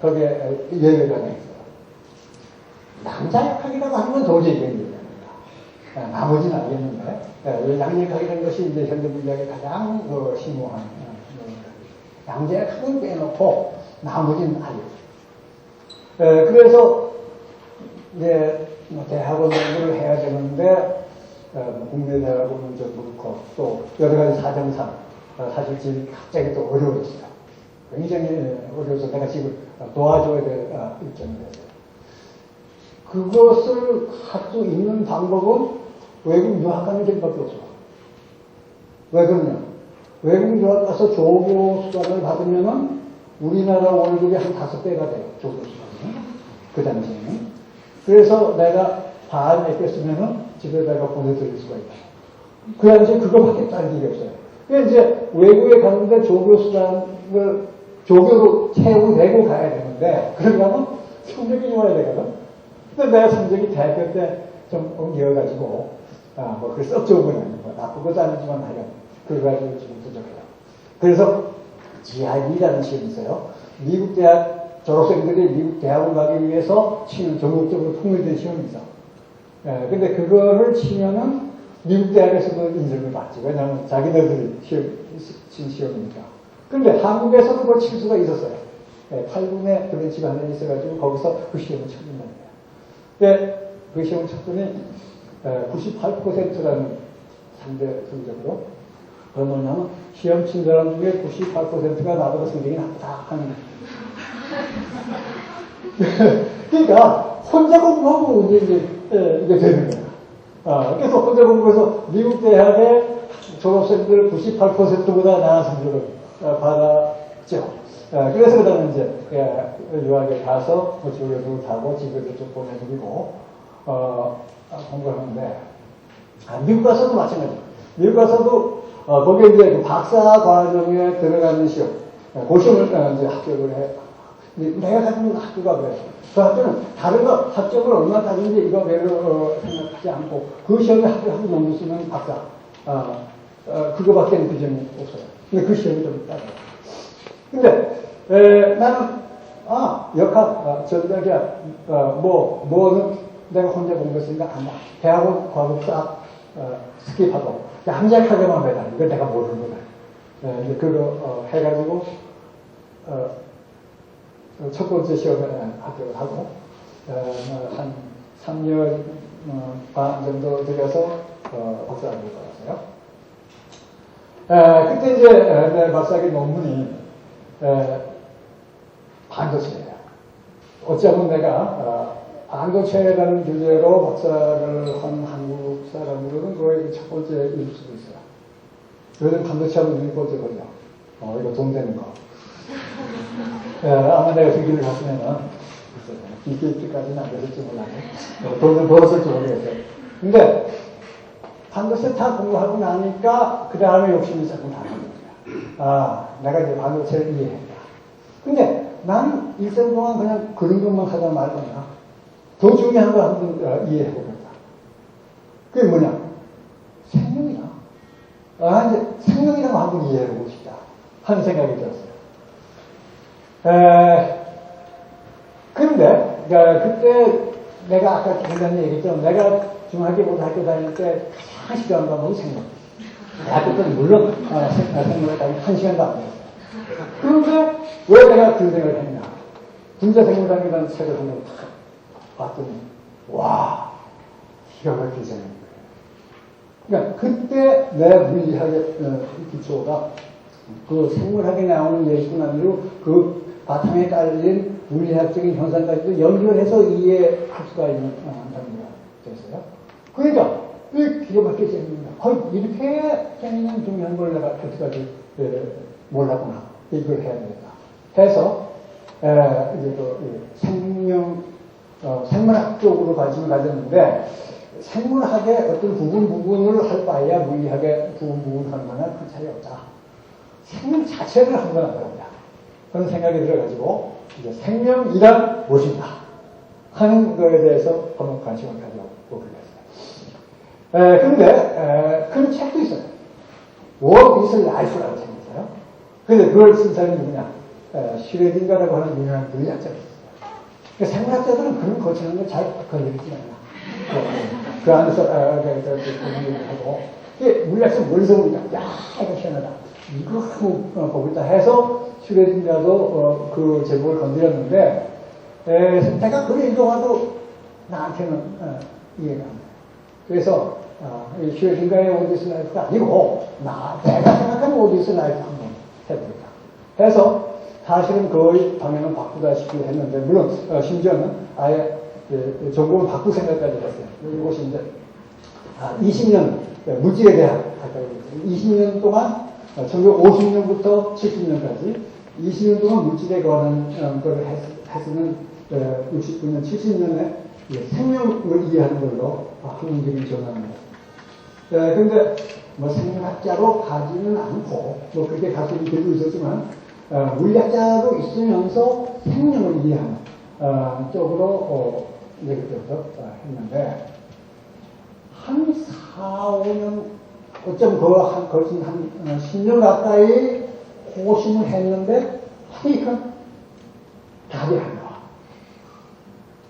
거기에 예외가 하나 있어요. 남자 역학이라고 하는 건 도저히 이해됩니다. 나머지는 알겠는데 양력학이라는 것이 이제 현대 물리학의 가장 심오한 양자 역학은 빼놓고 나머지는 알죠. 그래서 이제 대학원 공부를 해야 되는데 국내 대학원은 좀 그렇고 또 여러 가지 사정상 사실 지금 갑자기 또 어려워졌어요. 굉장히 어려워서 내가 지금 도와줘야 될 입장이 됐어요. 그것을 할 수 있는 방법은 외국 유학 가는 길밖에 없어. 왜 그러냐? 외국 유학 가서 조교 수당을 받으면은 우리나라 월급이 한 5배가 돼요. 조교 수당이. 그 당시에는. 그래서 내가 반 냈겠으면은 집에다가 보내드릴 수가 있다. 그 당시에 그거밖에 딴 길이 없어요. 그래서 이제 외국에 갔는데 조교 수당을 조교로 채우내고 가야 되는데, 그러려면 성적이 좋아야 되거든. 근데 내가 성적이 대학교 때 좀 옮겨가지고, 그게 썩 좋은 건 아니고, 나쁘고도 아니지만 하여간, 그래가지고 지금 부족해요. 그래서 GRE라는 시험이 있어요. 미국 대학 졸업생들이 미국 대학을 가기 위해서 치는 전국적으로 통일된 시험이 있어. 근데 그거를 치면은 미국 대학에서도 인정을 받지. 왜냐하면 자기네들이 친 시험이니까. 근데 한국에서도 그걸 칠 수가 있었어요. 8군의 브랜치가 하나 있어가지고 거기서 그 시험을 쳤는다. 근데 그 시험을 쳤더니 98%라는 상대 성적으로. 그건 뭐냐면 시험 친 사람 중에 98%가 나보다 성적이 낫다 하는 그러니까 혼자 공부하고 이제 되는 거야. 그래서 혼자 공부해서 미국 대학의 졸업생들 98%보다 나은 성적을 받았죠. 그래서 그 다음에 이제 유학에 가서 조교도 가고 집에도 좀 보내드리고 공부를 하는데 미국 가서도 마찬가지예요. 미국 가서도 거기에 이제 그 박사 과정에 들어가는 시험, 그 시험을 이제 합격을 해. 내가 가진 학교가 그래요. 그 학교는 다른 거 학점을 얼마나 따는지 이거 별로 생각하지 않고 그 시험에 합격하고 논문 쓰는 박사, 그거밖에 그 점이 없어요. 근데 그 시험이 좀 따라요. 근데 나는 역학, 전자기학, 뭐는 내가 혼자 공부했으니까 안다. 대학원 과목사 스킵하고 함작하게만 해라. 이거 내가 모르는 거다. 이제 그거 해가지고 첫 번째 시험에 합격을 하고 한 3년 반 정도 들여서 박사학위를 받았어요. 그때 이제 내 박사학위 논문이 반도체예요. 어쩌면 내가 반도체라는 주제로 박사를 한 한국 사람으로는 거의 첫 번째일 수도 있어요. 요즘 반도체하면 눈이 꼴찌거든요. 이거 돈 되는 거. 아마 내가 그 길을 갔으면은, BKT까지는 안 됐을지 몰라요. 돈을 벌었을지 모르겠어요. 근데, 반도체 다 공부하고 나니까, 그 다음에 욕심이 조금 다른 거야. 내가 이제 반도체를 이해했다. 근데, 나는 일생 동안 그냥 그런 것만 하다 말거나, 더 중요한 걸 한번 이해해보겠다. 그게 뭐냐? 생명이다. 이제 생명이라고 한번 이해해보고 싶다. 하는 생각이 들었어요. 그런데, 그때 내가 아까 잠깐 얘기했죠. 내가 중학교 고등학교 다닐 때 1시간 과목이 생명. 대학교 때는 물론 생명을 다니 1시간도 안 됐어요. 그런데 왜 내가 그런 생각을 했냐. 분자생물학이라는 책을 한번 봤더니, 와, 기가 막히게 생긴 거예요. 그러니까 그때 내 물리학의 기초가 그 생물학에 나오는 예시뿐만으로 그 바탕에 깔린 물리학적인 현상까지도 연결해서 이해할 수가 있는 단계가 됐어요. 그러니까 이 기가 막히게 생깁니다. 이렇게 생기는 중요한 걸 내가 여태까지 몰랐구나. 이걸 해야 되겠다. 해서 이제 그 생물학 쪽으로 관심을 가졌는데 생물학의 어떤 부분을 할 바에야 물리학의 부분을 하는 거나 큰 차이 없다. 생명 자체를 한 건 아니다. 그런 생각이 들어가지고 이제 생명이란 무엇인가 하는 거에 대해서 한번 관심을 가져보기로 했어요. 그런데 그런 책도 있어요. What is Life라는 책이 있어요. 근데 그걸 쓴 사람이 누구냐? 슈레딩거라고 하는 유명한 물리학자가 있어요. 그러니까 생물학자들은 그런 거치는 걸 잘 건드리지 않아. 그 안에서 공부를 하고 물리학자 멀리서 보니까 이거 희한하다. 이거 한번 보겠다 해서 슈레딩거도 그 제목을 건드렸는데 내가 그걸 읽어봐도 나한테는 이해가 안 돼. 그래서 슈레딩거의 오디스 라이프가 아니고 내가 생각하는 오디스 라이프 한번 해보겠다. 해서 사실은 거의 방향을 바꾸다시피 했는데 물론 심지어는 아예 전공을 바꿀 생각까지 했어요. 이곳이 이제 20년 물질에 대한 20년 동안 1950년부터 70년까지 20년 동안 물질에 관한 걸 했으면 69년, 70년에 생명을 이해하는 걸로 학문적인 전환을 했습니다. 그런데 뭐 생물학자로 가지는 않고 뭐 그렇게 가수는 되고 있었지만 물리학자로 있으면서 생명을 이해하는 쪽으로 이제 그때부터 했는데 한 4, 5년 어쩜 거진 한 10년 가까이 고심을 했는데 하니까 답이 안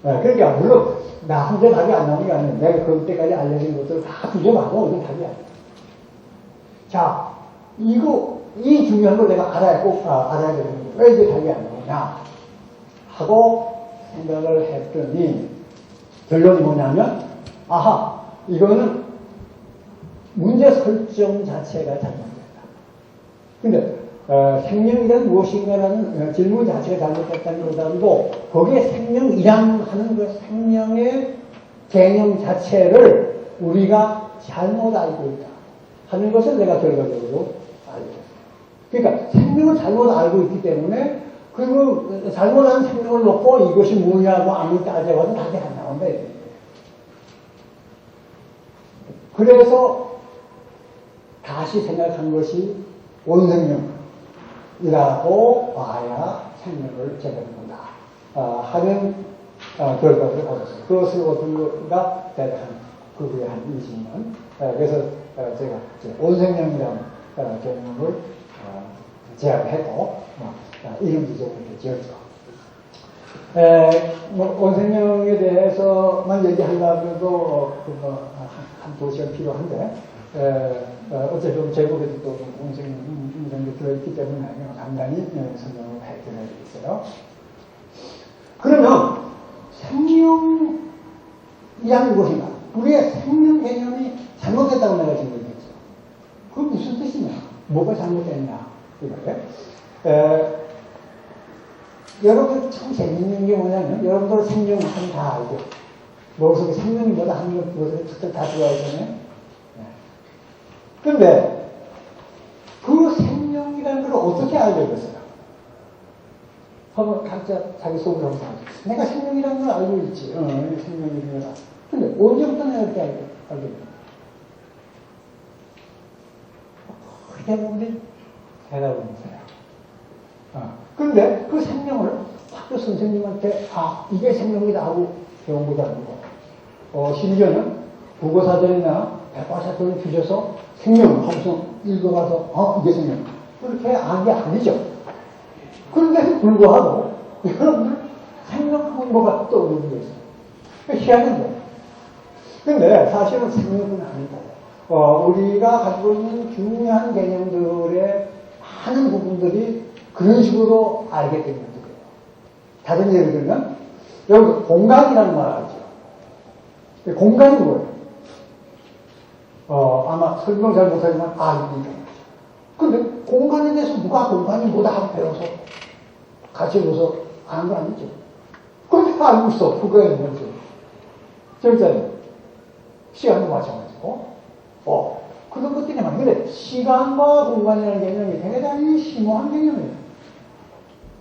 나와. 그러니까 물론 나 혼자 답이 안 나오는 게 아니에요. 내가 그때까지 알려진 것들을 다 뒤져봐도 어떤 답이 안 나와. 자, 이 중요한 걸 내가 꼭 알아야 되는 거예요. 왜 이게 답이 안 나오냐 하고 생각을 했더니 결론이 뭐냐면 이거는 문제 설정 자체가 잘못됐다. 근데 생명이란 무엇인가라는 질문 자체가 잘못됐다기보다도 거기에 생명이란 하는 그 생명의 개념 자체를 우리가 잘못 알고 있다 하는 것을 내가 결과적으로 알게 됐어요. 그러니까 생명을 잘못 알고 있기 때문에 그 잘못한 생명을 놓고 이것이 뭐냐고 아무리 따져봐도 답이 안 나온다. 그래서 다시 생각한 것이 원생명이라고 봐야 생명을 제대로 본다 하는 결과를 얻었어요. 그것을 얻은가 대략한 그게 한 20년. 그래서 제가 원생명이라는 개념을 제안했고 이름도 좀 이렇게 지었죠. 원생명에 대해서만 얘기하려고 한 2시간 필요한데 어쨌든 제목에도 또 원생명 이런 게 들어있기 때문에 간단히 설명을 해드려야겠어요. 그러면 생명이라는 것인가? 우리의 생명 개념이 잘못됐다고 내가 지금 얘기했죠. 그게 무슨 뜻이냐? 뭐가 잘못됐냐? 이거예요. 여러분 참 재밌는 게 뭐냐면 여러분들 생명은 다 알고 머릿속에 생명이 뭐다 하는 것을 특별 다 들어와 있잖아요. 그런데 그 생명이라는 걸 어떻게 알게 됐어요? 한번 각자 자기 속으로 한번 생각해보세요. 내가 생명이라는 걸 알고 있지. 생명이라는 걸. 근데 언제부터 내가 그렇게 알게 됐어요? 대부분이 대답을 못해요. 그런데 그 생명을 학교 선생님한테 이게 생명이다 하고 배운 것도 아니고 심지어는 국어사전이나 백과사전을 뒤져서 생명 하고서 읽어봐서 이게 생명 그렇게 안 게 아니죠. 그런데도 불구하고 여러분들 생명하고 뭐가 떠오르는 게 있어요. 희한한 거예요. 근데 사실은 생명은 아니다. 우리가 가지고 있는 중요한 개념들의 많은 부분들이 그런 식으로 알게 되는 거예요. 다른 예를 들면, 여러분, 공간이라는 말 알죠? 공간이 뭐예요? 아마 설명 잘 못하지만, 이게. 근데 공간에 대해서 누가 공간이 뭐다 하고 배워서, 같이 배워서 아는 거 아니죠? 그런데 알고 있어. 그거에 있는 거죠. 저기잖아요. 시간도 마찬가지고. 그런 것들이 많아요. 근데 시간과 공간이라는 개념이 대단히 심오한 개념이에요.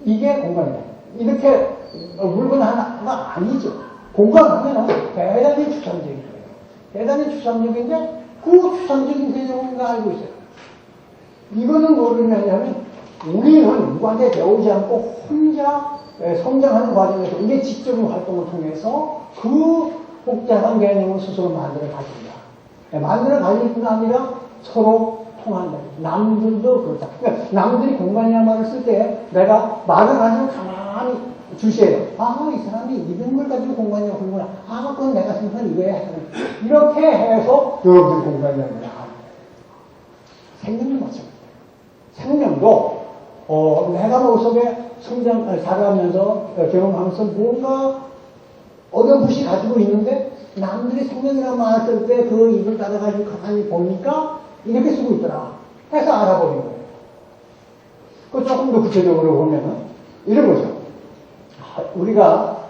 이게 공간이다. 이렇게 물건 하나가 아니죠. 공간 하면은 대단히 추상적인 거예요. 대단히 추상적인데 그 추상적인 개념을 우리가 알고 있어요. 이거는 뭐를 하냐면 우리는 누구한테 배우지 않고 혼자 성장하는 과정에서 이게 지적인 활동을 통해서 그 복잡한 개념을 스스로 만들어 가진다. 만들어 가질 뿐 아니라 서로 통한다. 남들도 그렇다. 그러니까 남들이 공간이라는 말을 쓸 때 내가 말을 가지고 가만히 주시해요. 이 사람이 이런 걸 가지고 공간이라고 하는구나. 그건 내가 생각한 이거야. 이렇게 해서 여러분들이 공간이라는 걸 아는 거예요. 생명도 마찬가지예요. 생명도 내가 머릿속에 자라면서 경험하면서 뭔가 어렴풋이 가지고 있는데 남들이 생명이라는 말을 쓸 때 그 입을 따라가지고 가만히 보니까 이렇게 쓰고 있더라 해서 알아버린 거예요. 그 조금 더 구체적으로 보면은 이런 거죠. 우리가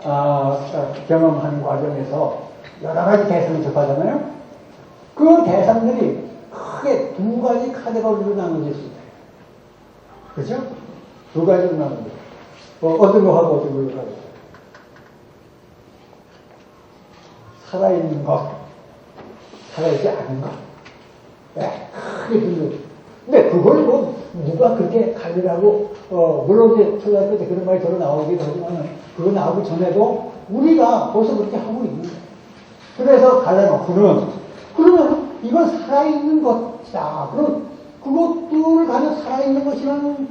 경험하는 과정에서 여러 가지 대상을 접하잖아요. 그 대상들이 크게 두 가지 카테고리로 나눠질 수 있어요. 그렇죠? 두 가지로 나눠져요. 어떤 거 하고 어떤 걸로 가죠. 살아있는 것, 살아있지 않은 것. 크게 분류. 근데 그걸 누가 그렇게 관리하고, 물론 이제 초등학교 때 그런 말이 더 나오기도 하지만, 그거 나오기 전에도 우리가 벌써 그렇게 하고 있는 거예요. 그래서 갈라놓고는, 그러면 이건 살아있는 것이다. 그럼 그것들을 가지고 살아있는 것이라는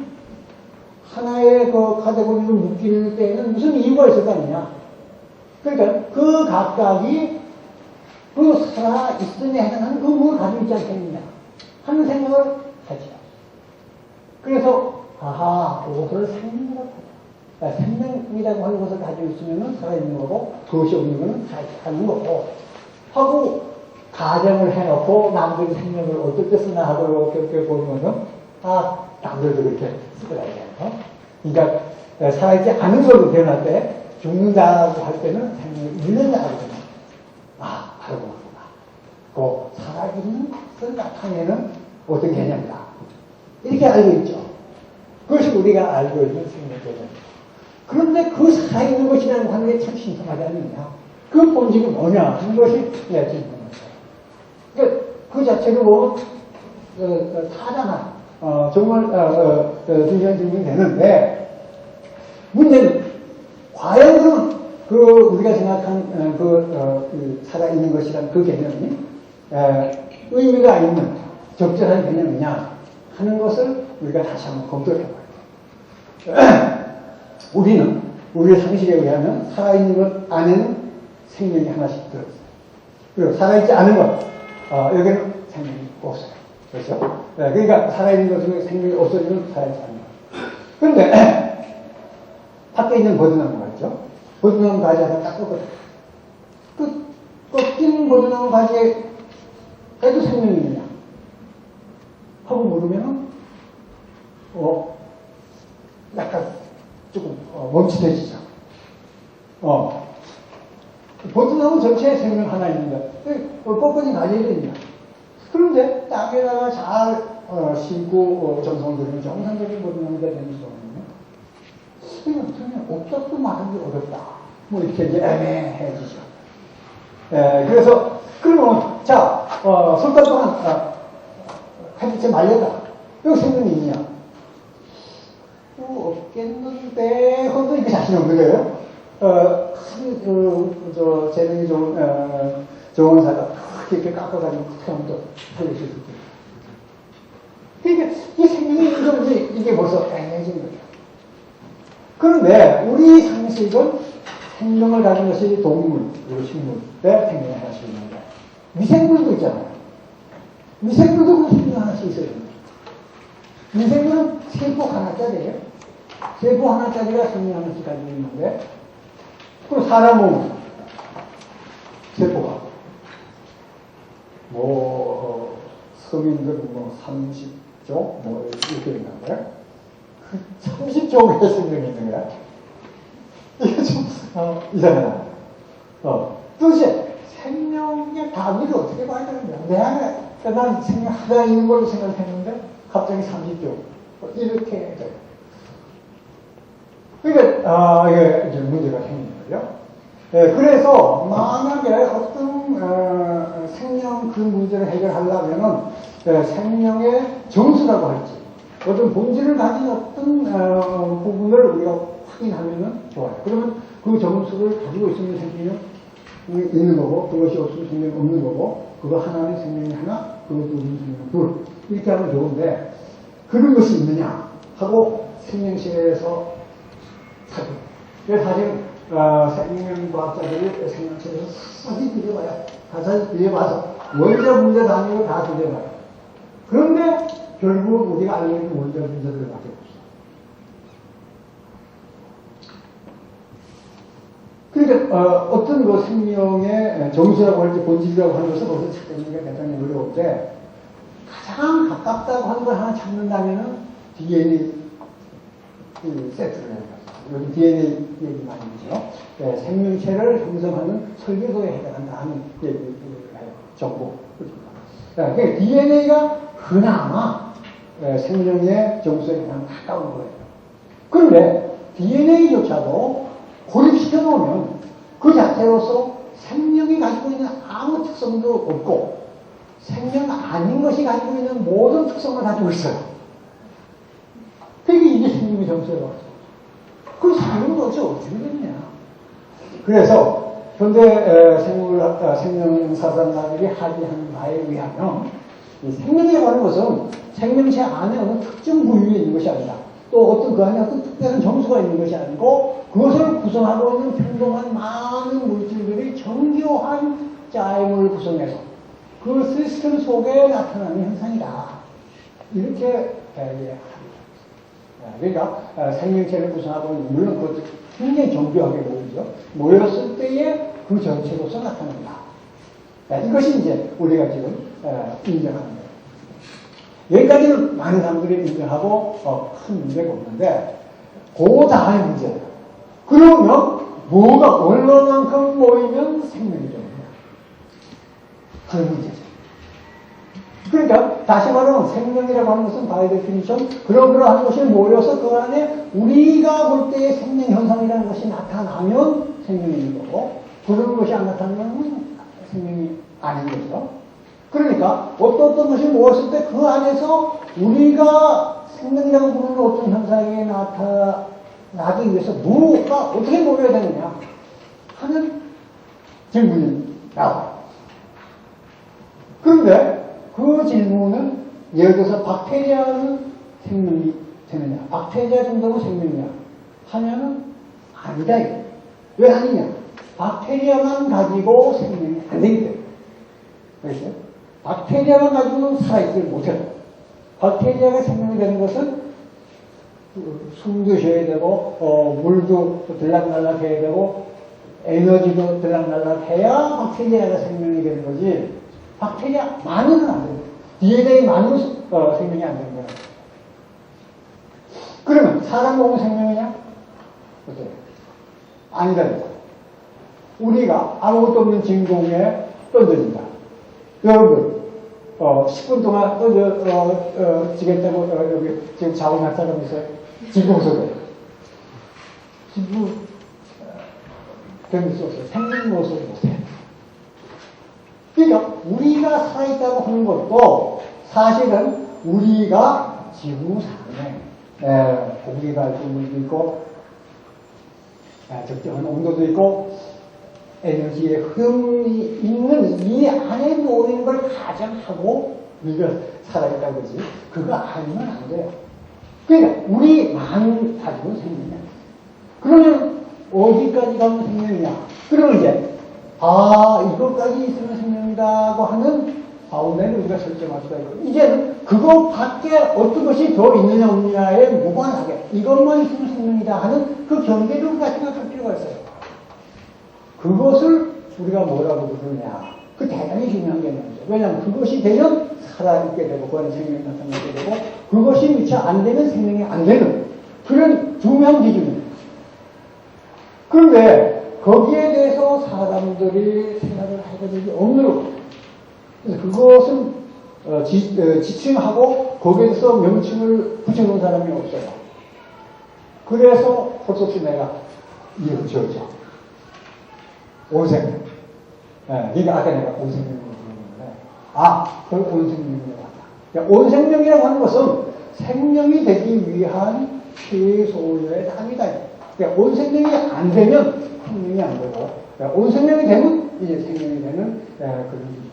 하나의 그 카테고리를 묶일 때에는 무슨 이유가 있을 거 아니냐. 그러니까 그 각각이 그 살아있음에 해당하는 그 뭘 가지고 있지 않겠느냐 하는 생각을 하죠. 그래서 그것을 생명이라고 하죠. 생명이라고 하는 것을 가지고 있으면 살아있는 거고 그것이 없는 것은 살아있지 않는 거고 하고 가정을 해놓고 남들 생명을 어떻게 쓰나 하고 이렇게 보면은 남들도 그렇게 쓰더라고요. 그러니까 살아있지 않은 걸로 태어날 때 죽는다고 할 때는 생명을 잃는다고 하거든요. 바로 그렇구나. 그 살아있는 것을 나타내는 어떤 개념이다. 이렇게 알고 있죠. 그것이 우리가 알고 있는 생명 개념입니다. 그런데 그 살아있는 것이라는 관계에 참 신통하지 않느냐. 그 본질이 뭐냐 하는 것이 내 질문입니다. 그러니까 그 자체로 보면 타잖아. 정말 중요한 질문이 되는데 문제는 과연 그럼 그 우리가 생각한 그 살아있는 것이란 그 개념이 의미가 있는 적절한 개념이냐 하는 것을 우리가 다시 한번 검토해 봐야 돼요. 우리는 우리의 상식에 의하면 살아있는 것 안에는 생명이 하나씩 들어있어요. 그리고 살아있지 않은 것 여기는 생명이 없어요. 그렇죠? 그러니까 살아있는 것 중에 생명이 없어지면 살아있지 않는 것. 그런데 밖에 있는 버드나무가 있죠. 버드나무 가지 하나 딱 꺾거든요. 그 꺾인 버드나무 가지에 해도 생명이 있느냐 하고 물으면은 약간 조금 멈칫해지죠. 버드나무 전체에 생명 하나 있는데 꺾어진 가지에 있느냐. 그런데 땅에다가 잘 심고 정성들이면 정상적인 버드나무가 되는 수 없느냐. 그냥 없다고 말하기 어렵다. 뭐 이렇게 이제 애매해지죠. 그래서 그러면 솔달 동안 햇빛에 말렸다. 여기 생명이 있냐? 없겠는데 그것도 이렇게 자신 없는 거예요. 재능이 좋은 사람 이렇게 깎아가지고 태우면도 살릴 수 있을 거예요. 그러니까 이 생명이 있는지 이게 벌써 애매해진 거예요. 그런데 우리 상식은 생명을 가진 것이 동물, 그리고 식물에 생명이 하나씩 있는데 미생물도 있잖아요. 미생물도 그 생명 하나씩 있어야 됩니다. 미생물은 세포 하나짜리예요. 세포 하나짜리가 생명 하나씩 가지고 있는데 그럼 사람 몸은 세포가 서민들 30조 이렇게 있는 거예요. 30조의 생명이 있는 거야. 이게 좀 이상하다. 도대체 생명의 단위를 어떻게 봐야 되느냐. 난 생명 하나 있는 걸로 생각했는데 갑자기 30조 이렇게 돼요. 그러니까 이게 이제 문제가 생기는 거죠. 그래서 만약에 어떤 생명 그 문제를 해결하려면은 생명의 정수라고 할지 어떤 본질을 가진 어떤 부분을 우리가 확인하면은 좋아요. 그러면 그 정수를 가지고 있으면 생명이 있는 거고 그것이 없으면 생명이 없는 거고 그거 하나는 생명이 하나 그것도 없는 생명이 둘 이렇게 하면 좋은데 그런 것이 있느냐 하고 생명체에서 살펴요. 그래서 사실 생명과학자들이 생명체에서 자세히 들여봐요. 자세히 들여봐서 원자 분자 단위로 다 들여봐요. 그런데 결국 우리가 알고 있는 원자 분자들을 밖에 없어요. 그러니까 어떤 그 생명의 정수라고 할지 본질이라고 하는 것을 벌써 찾기가 대단히 어려운데 가장 가깝다고 하는 걸 하나 찾는다면은 DNA 세트를 해요. 여기 DNA 얘기 많이 하죠. 생명체를 형성하는 설계도에 해당한다 하는 얘기를 해요. 정보. 그러니까 DNA가 그나마 생명의 정수에 가까운 거예요. 그런데 DNA조차도 고립시켜 놓으면 그 자체로서 생명이 가지고 있는 아무 특성도 없고 생명 아닌 것이 가지고 있는 모든 특성을 가지고 있어요. 그게 이게 생명의 정수라고 하죠. 그 사는 것이 어떻게 되느냐. 그래서 현대 생명사상가들이 합의하는 바에 의하면 이 생명이라고 하는 것은 생명체 안에 어느 특정 부위에 있는 것이 아니라 또 어떤 그 안에 어떤 특별한 정수가 있는 것이 아니고 그것을 구성하고 있는 평범한 많은 물질들이 정교한 짜임을 구성해서 그 시스템 속에 나타나는 현상이다. 이렇게 이야기합니다. 그러니까 생명체를 구성하고 있는 물론 그것도 굉장히 정교하게 모이죠. 모였을 때에 그 전체로서 나타난다. 이것이 이제 우리가 지금 인정하는 거예요. 여기까지는 많은 사람들이 인정하고 큰 문제가 없는데 그 다음의 문제예요. 그러면 뭐가 얼마만큼 모이면 생명이 됩니다. 그 문제죠. 그러니까 다시 말하면 생명이라고 하는 것은 바이 데피니션 그러한 것이 모여서 그 안에 우리가 볼 때의 생명 현상이라는 것이 나타나면 생명인 거고 그런 것이 안 나타나면 생명이 아닌 거죠. 그러니까 어떤 것이 모였을 때 그 안에서 우리가 생명이라고 부르는 어떤 현상이 나타나기 위해서 뭐가 어떻게 모여야 되느냐 하는 질문이 나와요. 그런데 그 질문은 예를 들어서 박테리아는 생명이 되느냐 박테리아 정도는 생명이냐 하면은 아니다. 왜 아니냐 박테리아만 가지고 생명이 안 되기 때문에 그렇죠? 박테리아만 가지고는 살아있지 못해요. 박테리아가 생명이 되는 것은 숨도 쉬어야 되고 물도 들락날락 해야 되고 에너지도 들락날락 해야 박테리아가 생명이 되는 거지 박테리아만은 안 됩니다. DNA만은 생명이 안 되는 거예요. 그러면 사람 몸은 생명이냐? 어때요? 아니다. 우리가 아무것도 없는 진공에 던져진다. 여러분 10분 동안 던져지겠다고 여기 지금 자원할 사람 있어요? 진공 속에 진공 견딜 수 없어요. 생명으로서 못해요. 그러니까 우리가 살아있다고 하는 것도 사실은 우리가 지구상에 공기가 있고 물도 있고 적정한 온도도 있고 에너지의 흐름이 있는 이 안에 모이는 걸 가정하고 우리가 살아있다고 그러지 그거 아니면 안 돼요. 그러니까 우리만 가지고 생명이냐. 그러면 어디까지 가면 생명이냐. 그러면 이제 이것까지 있으면 생명이라고 하는 바운더를 우리가 설정할 수가 있고 이제는 그거 밖에 어떤 것이 더 있느냐 없느냐에 무관하게 이것만 있으면 생명이다 하는 그 경계를 우리가 생각할 필요가 있어요. 그것을 우리가 뭐라고 부르냐. 그 대단히 중요한 개념이죠. 왜냐하면 그것이 되면 살아있게 되고 그건 생명이 나타나게 되고 그것이 미처 안 되면 생명이 안 되는 그런 중요한 기준입니다. 그런데 거기에 대해서 사람들이 생각을 하게 되지 없는 것. 그래서 그것은 지칭하고 거기에 대해서 명칭을 붙여놓은 사람이 없어요. 그래서 홀속히 내가 이름을 지었죠. 온생명. 그러니까 아까 내가 온생명을 부르는데 그걸 온생명이라고 한다. 그러니까 온생명이라고 하는 것은 생명이 되기 위한 최소의 단위다. 그러니까 온생명이 안 되면 생명이 안 되고 그러니까 온생명이 되면 이제 생명이 되는 그런 거죠.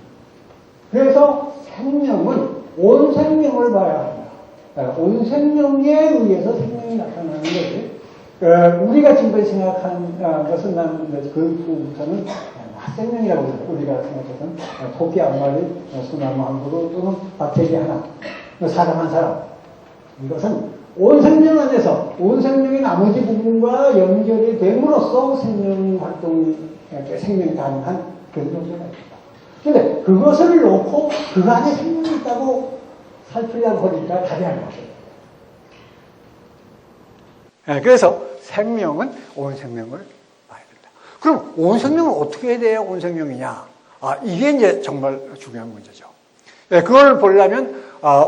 그래서 생명은 온생명을 봐야 합니다. 온생명에 의해서 생명이 나타나는 거지. 우리가 지금까지 생각한 것은 나는 그 부분에서는 생명이라고 해요. 우리가 생각했던 토끼 한 마리, 소나무 한 그루 또는 박테리 하나, 사람 한 사람. 이것은 온 생명 안에서 온 생명의 나머지 부분과 연결이 됨으로써 생명 활동이 생명이 가능한 그런 존재가 있다. 그런데 그것을 놓고 그 안에 생명이 있다고 살피려고 하니까 가능한 것이에요. 그래서 생명은 온 생명을 봐야 된다. 그럼 온 생명은 어떻게 해야 돼야 온 생명이냐? 이게 이제 정말 중요한 문제죠. 그걸 보려면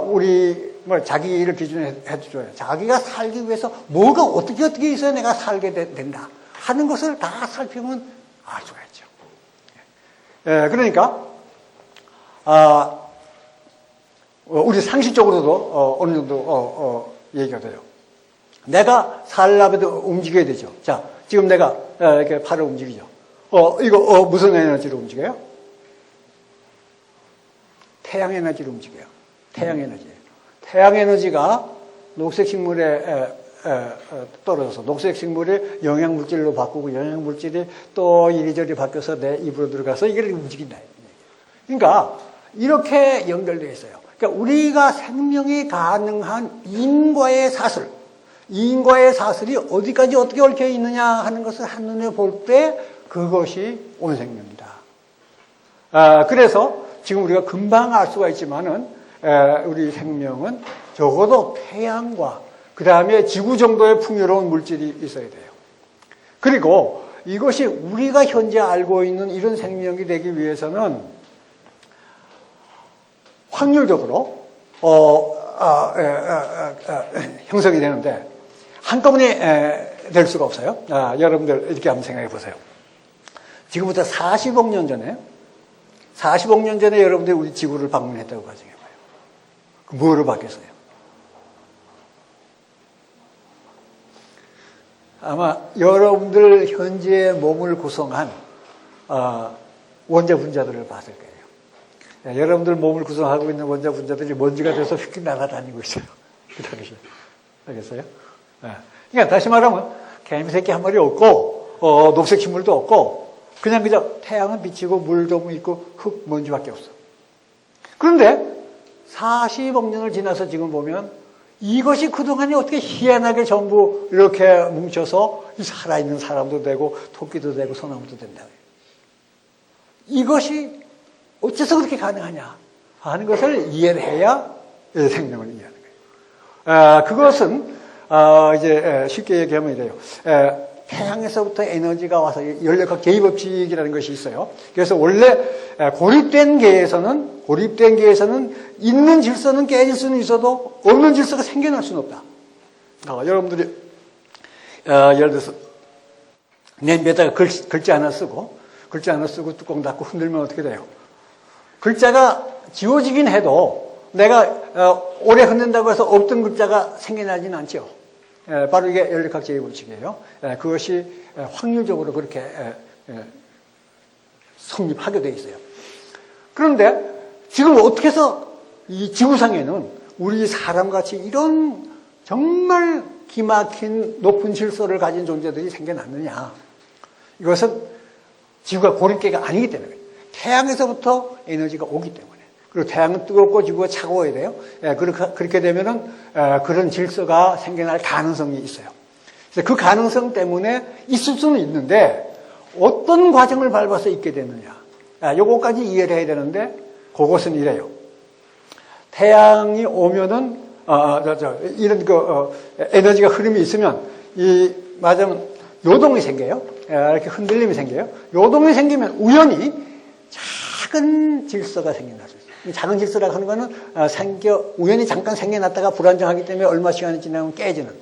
우리 자기를 기준으로 해줘요. 자기가 살기 위해서 뭐가 어떻게 있어야 내가 살게 된다 하는 것을 다 살피면 알 수가 있죠. 그러니까 우리 상식적으로도 어느 정도 얘기가 돼요. 내가 살려면 움직여야 되죠. 자, 지금 내가 이렇게 팔을 움직이죠. 이거 무슨 에너지로 움직여요? 태양 에너지로 움직여요. 태양 에너지. 태양 에너지가 녹색 식물에 떨어져서 녹색 식물을 영양 물질로 바꾸고 영양 물질이 또 이리저리 바뀌어서 내 입으로 들어가서 이걸 움직인다. 그러니까 이렇게 연결되어 있어요. 그러니까 우리가 생명이 가능한 인과의 사슬, 인과의 사슬이 어디까지 어떻게 얽혀 있느냐 하는 것을 한눈에 볼 때 그것이 온 생명이다. 그래서 지금 우리가 금방 알 수가 있지만은 우리 생명은 적어도 태양과 그 다음에 지구 정도의 풍요로운 물질이 있어야 돼요. 그리고 이것이 우리가 현재 알고 있는 이런 생명이 되기 위해서는 확률적으로 형성이 되는데 한꺼번에 될 수가 없어요. 여러분들 이렇게 한번 생각해 보세요. 지금부터 40억 년 전에 여러분들이 우리 지구를 방문했다고 가정해봐요. 뭐로 바뀌었어요? 아마 여러분들 현재 몸을 구성한 원자 분자들을 봤을 거예요. 여러분들 몸을 구성하고 있는 원자 분자들이 먼지가 돼서 휙 날아다니고 있어요. 알겠어요? 그러니까 다시 말하면 개미새끼 한 마리 없고 녹색 식물도 없고 그냥 태양은 비치고 물 좀 있고 흙 먼지밖에 없어. 그런데 40억 년을 지나서 지금 보면 이것이 그동안에 어떻게 희한하게 전부 이렇게 뭉쳐서 살아있는 사람도 되고 토끼도 되고 소나무도 된다. 이것이 어째서 그렇게 가능하냐 하는 것을 이해를 해야 생명을 이해하는 거예요. 그것은 이제 쉽게 얘기하면 이래요. 태양에서부터 에너지가 와서 연력학 개입법칙이라는 것이 있어요. 그래서 원래 고립된 계에서는 있는 질서는 깨질 수는 있어도 없는 질서가 생겨날 수는 없다. 여러분들이 예를 들어서 냄비에다가 글자 하나 쓰고 뚜껑 닫고 흔들면 어떻게 돼요? 글자가 지워지긴 해도 내가 오래 흔든다고 해서 없던 글자가 생겨나지는 않죠. 바로 이게 연력학 제2법칙이에요. 그것이 확률적으로 그렇게 성립하게 돼 있어요. 그런데 지금 어떻게 해서 이 지구상에는 우리 사람같이 이런 정말 기막힌 높은 질서를 가진 존재들이 생겨났느냐? 이것은 지구가 고립계가 아니기 때문에 태양에서부터 에너지가 오기 때문에 그리고 태양은 뜨겁고 지구가 차가워야 돼요. 그렇게 되면은 그런 질서가 생겨날 가능성이 있어요. 그래서 그 가능성 때문에 있을 수는 있는데 어떤 과정을 밟아서 있게 되느냐. 요거까지 이해를 해야 되는데 그것은 이래요. 태양이 오면은 이런 에너지가 흐름이 있으면 맞으면 요동이 생겨요. 이렇게 흔들림이 생겨요. 요동이 생기면 우연히 작은 질서가 생겨날 수 있어요. 작은 질서라고 하는 거는 우연히 잠깐 생겨났다가 불안정하기 때문에 얼마 시간이 지나면 깨지는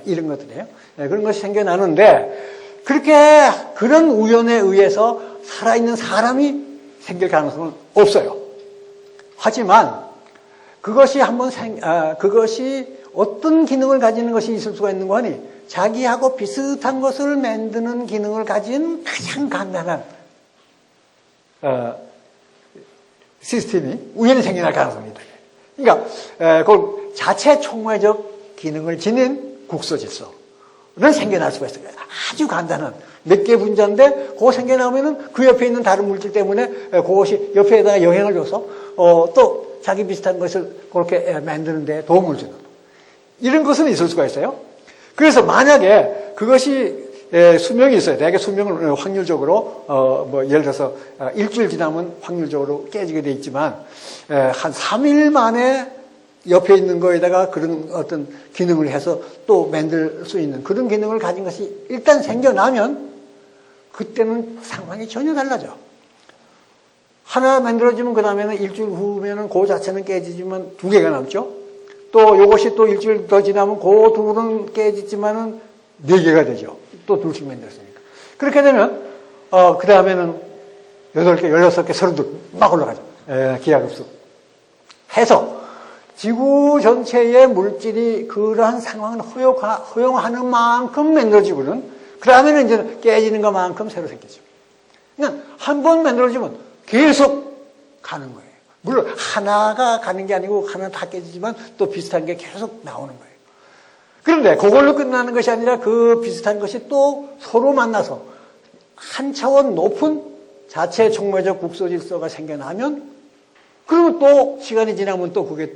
이런 것들이에요. 그런 것이 생겨나는데 그런 우연에 의해서 살아있는 사람이 생길 가능성은 없어요. 하지만 그것이 어떤 기능을 가지는 것이 있을 수가 있는 거니 자기하고 비슷한 것을 만드는 기능을 가진 가장 간단한 시스템이 우연히 생겨날 가능성이 있다. 그러니까 그 자체 총괄적 기능을 지닌 국소질서는 생겨날 수가 있어요. 아주 간단한 몇 개 분자인데 그거 생겨나면은 그 옆에 있는 다른 물질 때문에 그것이 옆에다가 영향을 줘서 또 자기 비슷한 것을 그렇게 만드는 데 도움을 주는 이런 것은 있을 수가 있어요. 그래서 만약에 그것이 수명이 있어요. 대개 수명은 확률적으로 예를 들어서 일주일 지나면 확률적으로 깨지게 돼 있지만 한 3일 만에 옆에 있는 거에다가 그런 어떤 기능을 해서 또 만들 수 있는 그런 기능을 가진 것이 일단 생겨나면 그때는 상황이 전혀 달라져. 하나 만들어지면 그 다음에는 일주일 후면은 그 자체는 깨지지만 두 개가 남죠. 또 이것이 또 일주일 더 지나면 그 둘은 깨지지만은 네 개가 되죠. 또 둘씩 만들었으니까. 그렇게 되면 그 다음에는 8개, 16개, 32 막 올라가죠. 기하급수. 해서 지구 전체의 물질이 그러한 상황을 허용하는 만큼 만들어지고는 그 다음에는 이제 깨지는 것만큼 새로 생기죠. 그냥 한 번 만들어지면 계속 가는 거예요. 물론 하나가 가는 게 아니고 하나는 다 깨지지만 또 비슷한 게 계속 나오는 거예요. 그런데 그걸로 끝나는 것이 아니라 그 비슷한 것이 또 서로 만나서 한 차원 높은 자체 총괄적 국소질서가 생겨나면 그리고 또 시간이 지나면 또 그게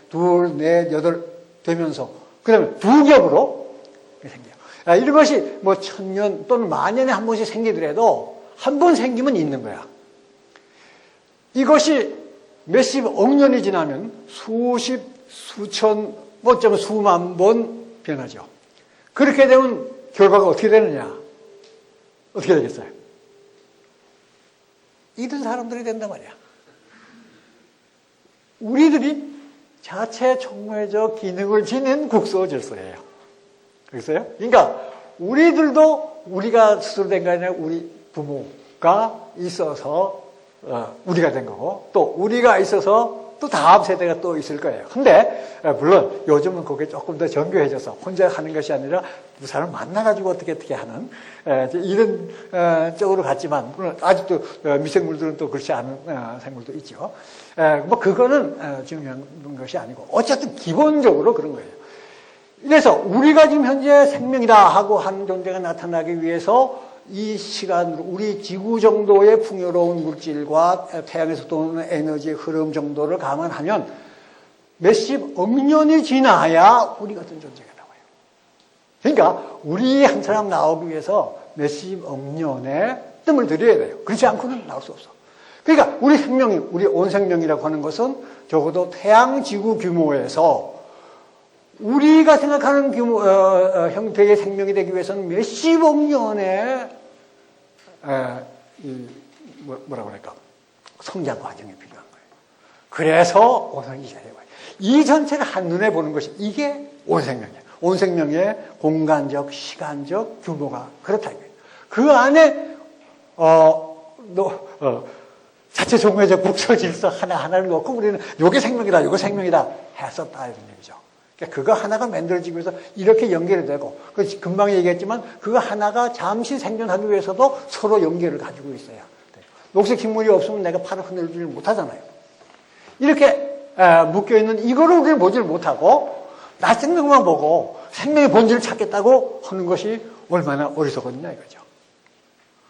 둘, 넷, 여덟 되면서 그 다음에 두 겹으로 생겨요. 이런 것이 뭐 1000년 또는 만년에 한 번씩 생기더라도 한 번 생기면 있는 거야. 이것이 몇십억 년이 지나면 수십, 수천, 뭐 어쩌면 수만 번 변하죠. 그렇게 되면 결과가 어떻게 되느냐? 어떻게 되겠어요? 이런 사람들이 된단 말이야. 우리들이 자체 총회적 기능을 지닌 국소 질서예요. 그랬어요? 그러니까 우리들도 우리가 스스로 된 게 아니라 우리 부모가 있어서 우리가 된 거고, 또 우리가 있어서 또 다음 세대가 또 있을 거예요. 근데 물론 요즘은 그게 조금 더 정교해져서 혼자 하는 것이 아니라 두 사람 만나가지고 어떻게 하는 이런 쪽으로 갔지만, 물론 아직도 미생물들은 또 그렇지 않은 생물도 있죠. 뭐 그거는 중요한 것이 아니고 어쨌든 기본적으로 그런 거예요. 그래서 우리가 지금 현재 생명이다 하고 하는 존재가 나타나기 위해서 이 시간으로 우리 지구 정도의 풍요로운 물질과 태양에서 도는 에너지의 흐름 정도를 감안하면 몇십억 년이 지나야 우리 같은 존재가 나와요. 그러니까 우리 한 사람 나오기 위해서 몇십억 년의 뜸을 들여야 돼요. 그렇지 않고는 나올 수 없어. 그러니까 우리 생명이, 우리 온 생명이라고 하는 것은 적어도 태양 지구 규모에서 우리가 생각하는 규모, 형태의 생명이 되기 위해서는 몇십억 년의, 뭐라고 그럴까, 성장 과정이 필요한 거예요. 그래서 온생이 돼요. 이 전체를 한눈에 보는 것이, 이게 온생명이에요. 온생명의 공간적, 시간적 규모가 그렇다. 그 안에, 자체 종교적 국소 질서 하나하나를 놓고 우리는 요게 생명이다, 요게 생명이다 했었다, 이런 얘기죠. 그거 하나가 만들어지기 위해서 이렇게 연결이 되고, 금방 얘기했지만 그거 하나가 잠시 생존하기 위해서도 서로 연결을 가지고 있어야 돼요. 녹색 식물이 없으면 내가 팔을 흔들지를 못하잖아요. 이렇게 묶여있는 이거를 우리는 보지를 못하고 나 생명만 보고 생명의 본질을 찾겠다고 하는 것이 얼마나 어리석었냐 이거죠.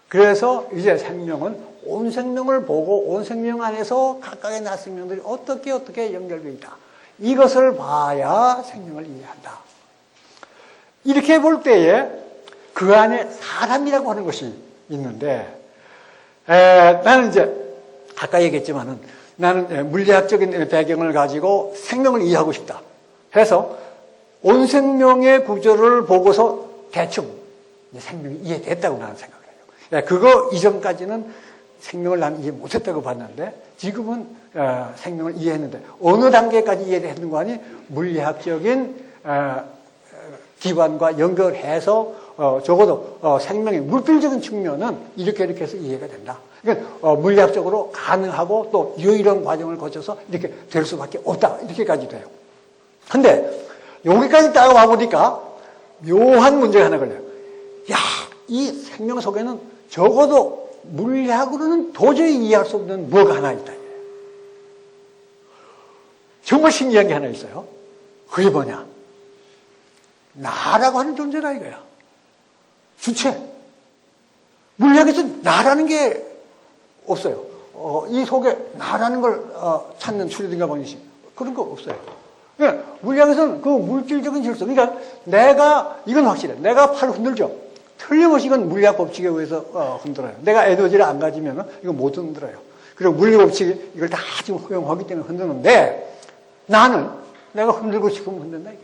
그래서 이제 생명은 온 생명을 보고 온 생명 안에서 각각의 나 생명들이 어떻게 연결되어 있다. 이것을 봐야 생명을 이해한다. 이렇게 볼 때에 그 안에 사람이라고 하는 것이 있는데, 나는 이제 아까 얘기했지만은 나는 물리학적인 배경을 가지고 생명을 이해하고 싶다 해서 온 생명의 구조를 보고서 대충 생명이 이해됐다고 나는 생각을 해요. 그거 이전까지는 생명을 나는 이해 못했다고 봤는데 지금은 생명을 이해했는데 어느 단계까지 이해를 했는 거 아니? 물리학적인 기관과 연결해서 적어도 생명의 물질적인 측면은 이렇게 해서 이해가 된다. 그러니까 물리학적으로 가능하고 또 유일한 과정을 거쳐서 이렇게 될 수밖에 없다. 이렇게까지 돼요. 근데 여기까지 따라와 보니까 묘한 문제가 하나 걸려요. 야, 이 생명 속에는 적어도 물리학으로는 도저히 이해할 수 없는 뭐가 하나 있다. 정말 신기한 게 하나 있어요. 그게 뭐냐? 나라고 하는 존재다 이거야. 주체. 물리학에서 나라는 게 없어요. 이 속에 나라는 걸 찾는 추리든가 방식 그런 거 없어요. 그러니까 물리학에서는 그 물질적인 질서. 그러니까 이건 확실해. 내가 팔을 흔들죠. 틀림없이 이건 물리학 법칙에 의해서 흔들어요. 내가 에너지를 안 가지면 이거 못 흔들어요. 그리고 물리 법칙이 이걸 다 지금 허용하기 때문에 흔드는데 나는 내가 흔들고 싶으면 흔든다 이게.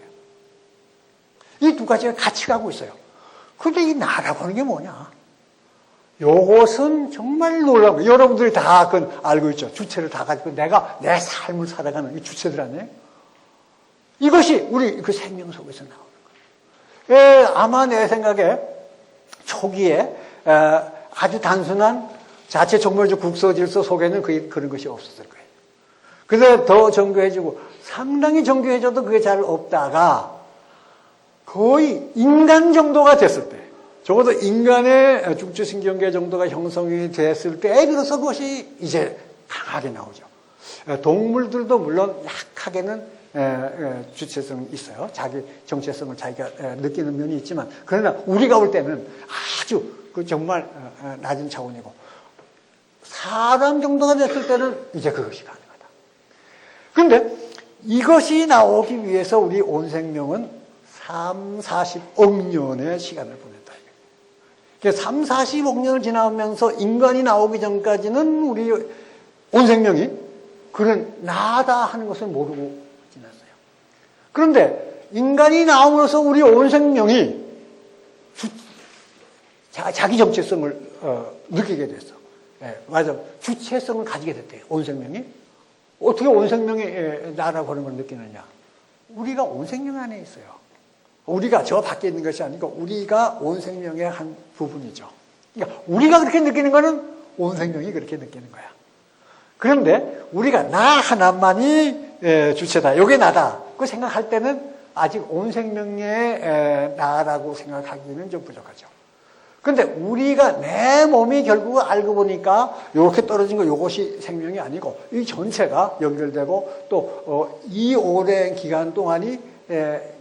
이 두 가지가 같이 가고 있어요. 근데 이 나라고 하는 게 뭐냐? 요것은 정말 놀라운 거예요. 여러분들이 다 그건 알고 있죠. 주체를 다 가지고 내가 내 삶을 살아가는 이 주체들 아니에요? 이것이 우리 그 생명 속에서 나오는 거예요. 아마 내 생각에 초기에 아주 단순한 자체 종말적 국소 질서 속에는 그런 것이 없었을 거예요. 그래서 더 정교해지고 상당히 정교해져도 그게 잘 없다가 거의 인간 정도가 됐을 때, 적어도 인간의 중추신경계 정도가 형성이 됐을 때에 비로소 그것이 이제 강하게 나오죠. 동물들도 물론 약하게는 주체성이 있어요. 자기 정체성을 자기가 느끼는 면이 있지만, 그러나 우리가 볼 때는 아주 정말 낮은 차원이고, 사람 정도가 됐을 때는 이제 그것이 가능하다. 그런데 이것이 나오기 위해서 우리 온 생명은 40억 년의 시간을 보냈다. 그러니까 40억 년을 지나면서 인간이 나오기 전까지는 우리 온 생명이 그런 나다 하는 것을 모르고 지났어요. 그런데 인간이 나오면서 우리 온 생명이 자기 정체성을 느끼게 됐어. 맞아. 주체성을 가지게 됐대요. 온 생명이. 어떻게 온 생명이 나라고 하는 걸 느끼느냐. 우리가 온 생명 안에 있어요. 우리가 저 밖에 있는 것이 아니고 우리가 온 생명의 한 부분이죠. 그러니까 우리가 그렇게 느끼는 거는 온 생명이 그렇게 느끼는 거야. 그런데 우리가 나 하나만이 주체다. 이게 나다. 그 생각할 때는 아직 온 생명의 나라고 생각하기는 좀 부족하죠. 그런데 우리가 내 몸이 결국 알고 보니까 이렇게 떨어진 거 이것이 생명이 아니고 이 전체가 연결되고 또 이 오랜 기간 동안이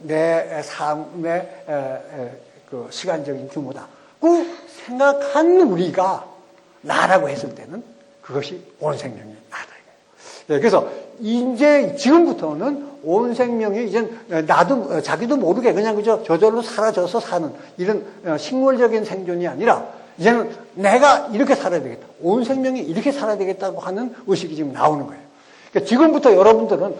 내 삶의 그 시간적인 규모다. 그 생각한 우리가 나라고 했을 때는 그것이 온 생명이 나다. 그래서 이제 지금부터는 온 생명이 이제 나도 자기도 모르게 그냥 그저 저절로 사라져서 사는 이런 식물적인 생존이 아니라 이제는 내가 이렇게 살아야 되겠다. 온 생명이 이렇게 살아야 되겠다고 하는 의식이 지금 나오는 거예요. 그러니까 지금부터 여러분들은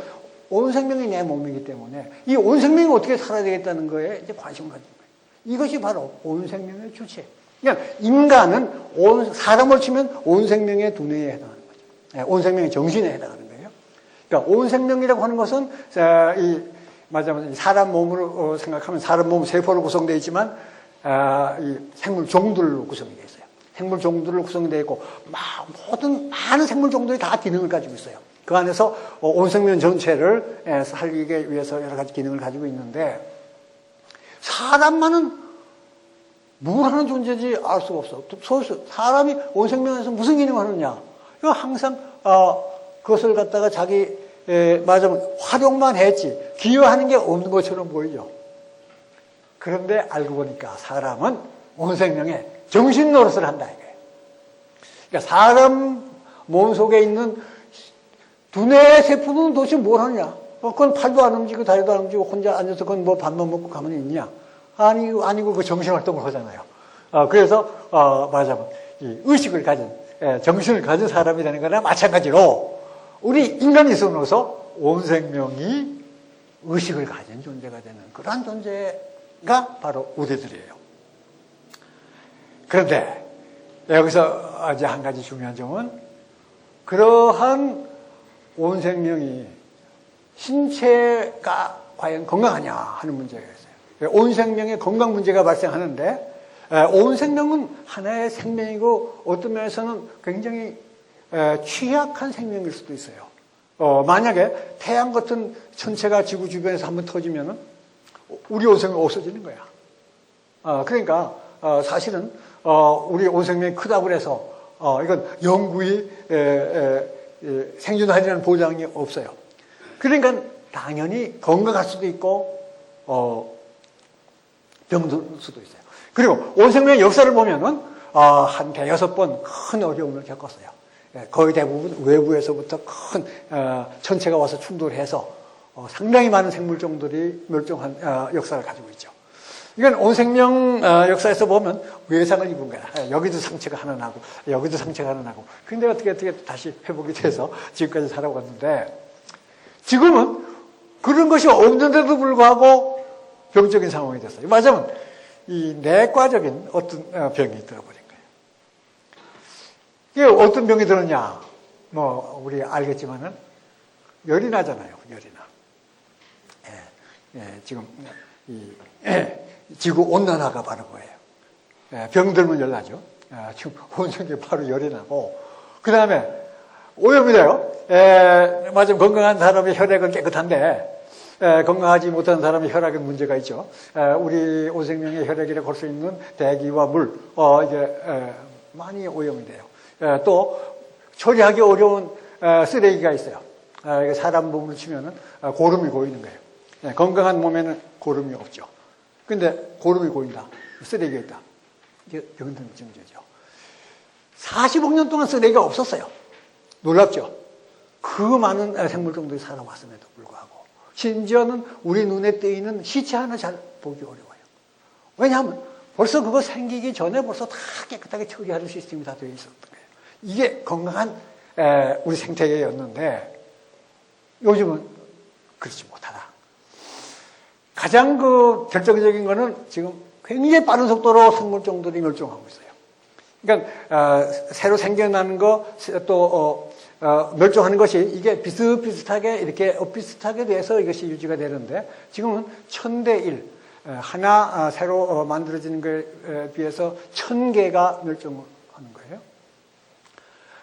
온 생명이 내 몸이기 때문에 이 온 생명이 어떻게 살아야 되겠다는 거에 이제 관심을 가진 거예요. 이것이 바로 온 생명의 주체. 그러니까 인간은 사람을 치면 온 생명의 두뇌에 해당하는 거죠. 온 생명의 정신에 해당하는 거예요. 그러니까 온 생명이라고 하는 것은 맞아요. 사람 몸으로 생각하면 사람 몸 세포로 구성되어 있지만 이 생물 종들로 구성이 되어 있어요. 생물 종들로 구성되어 있고 많은 생물 종들이 다 기능을 가지고 있어요. 그 안에서 온 생명 전체를 살리기 위해서 여러 가지 기능을 가지고 있는데 사람만은 뭘 하는 존재인지 알 수가 없어. 사람이 온 생명에서 무슨 기능을 하느냐? 이거 항상 그것을 갖다가 자기 활용만 했지 기여하는 게 없는 것처럼 보이죠. 그런데 알고 보니까 사람은 온 생명에 정신 노릇을 한다 이거예요. 그러니까 사람 몸 속에 있는 두뇌의 세포는 도대체 뭘 하냐? 그건 팔도 안 움직이고 다리도 안 움직이고 혼자 앉아서 그건 뭐 밥만 먹고 가만히 있냐? 아니고 그 정신 활동을 하잖아요. 그래서 말하자면 이 의식을 가진 정신을 가진 사람이 되는 거나 마찬가지로 우리 인간이 있어서 온 생명이 의식을 가진 존재가 되는 그러한 존재가 바로 우리들이에요. 그런데 여기서 이제 한 가지 중요한 점은 그러한 온 생명이 신체가 과연 건강하냐 하는 문제가 있어요. 온 생명에 건강 문제가 발생하는데 온 생명은 하나의 생명이고 어떤 면에서는 굉장히 취약한 생명일 수도 있어요. 만약에 태양 같은 천체가 지구 주변에서 한번 터지면은 우리 온 생명이 없어지는 거야. 그러니까 사실은 우리 온 생명이 크다고 해서 이건 영구히 생존하리라는 보장이 없어요. 그러니까 당연히 건강할 수도 있고 병들 수도 있어요. 그리고 온 생명의 역사를 보면은 한 106번 큰 어려움을 겪었어요. 거의 대부분 외부에서부터 큰 천체가 와서 충돌해서 상당히 많은 생물종들이 멸종한 역사를 가지고 있죠. 이건 온 생명 역사에서 보면 외상을 입은 거야. 여기도 상처가 하나 나고 여기도 상처가 하나 나고. 근데 어떻게 다시 회복이 돼서 지금까지 살아왔는데 지금은 그런 것이 없는데도 불구하고 병적인 상황이 됐어요. 맞으면 이 내과적인 어떤 병이 들어버린 거예요. 이게 어떤 병이 들었냐? 뭐 우리 알겠지만은 열이 나잖아요. 열이 나. 지금 이 지구 온난화가 바로 거예요. 병들면 열 나죠. 지금 온생에 바로 열이 나고 그 다음에 오염이 돼요. 맞으면 건강한 사람의 혈액은 깨끗한데 건강하지 못한 사람의 혈액에 문제가 있죠. 우리 온 생명의 혈액이라고 할 수 있는 대기와 물 이게 많이 오염이 돼요. 또 처리하기 어려운 쓰레기가 있어요. 사람 몸을 치면은 고름이 고이는 거예요. 건강한 몸에는 고름이 없죠. 근데 고름이 고인다. 쓰레기가 있다. 이게 병든 증조죠. 40억 년 동안 쓰레기가 없었어요. 놀랍죠? 그 많은 생물종들이 살아왔음에도 불구하고 심지어는 우리 눈에 띄는 시체 하나 잘 보기 어려워요. 왜냐하면 벌써 그거 생기기 전에 벌써 다 깨끗하게 처리하는 시스템이 다 되어 있었던 거예요. 이게 건강한 우리 생태계였는데 요즘은 그렇지 못하다. 가장 그 결정적인 거는 지금 굉장히 빠른 속도로 생물종들이 멸종하고 있어요. 그러니까 새로 생겨나는 거 또 멸종하는 것이 이게 비슷비슷하게 이렇게 비슷하게 돼서 이것이 유지가 되는데 지금은 1000대 1 하나 새로 만들어지는 것에 비해서 1000개가 멸종을 하는 거예요.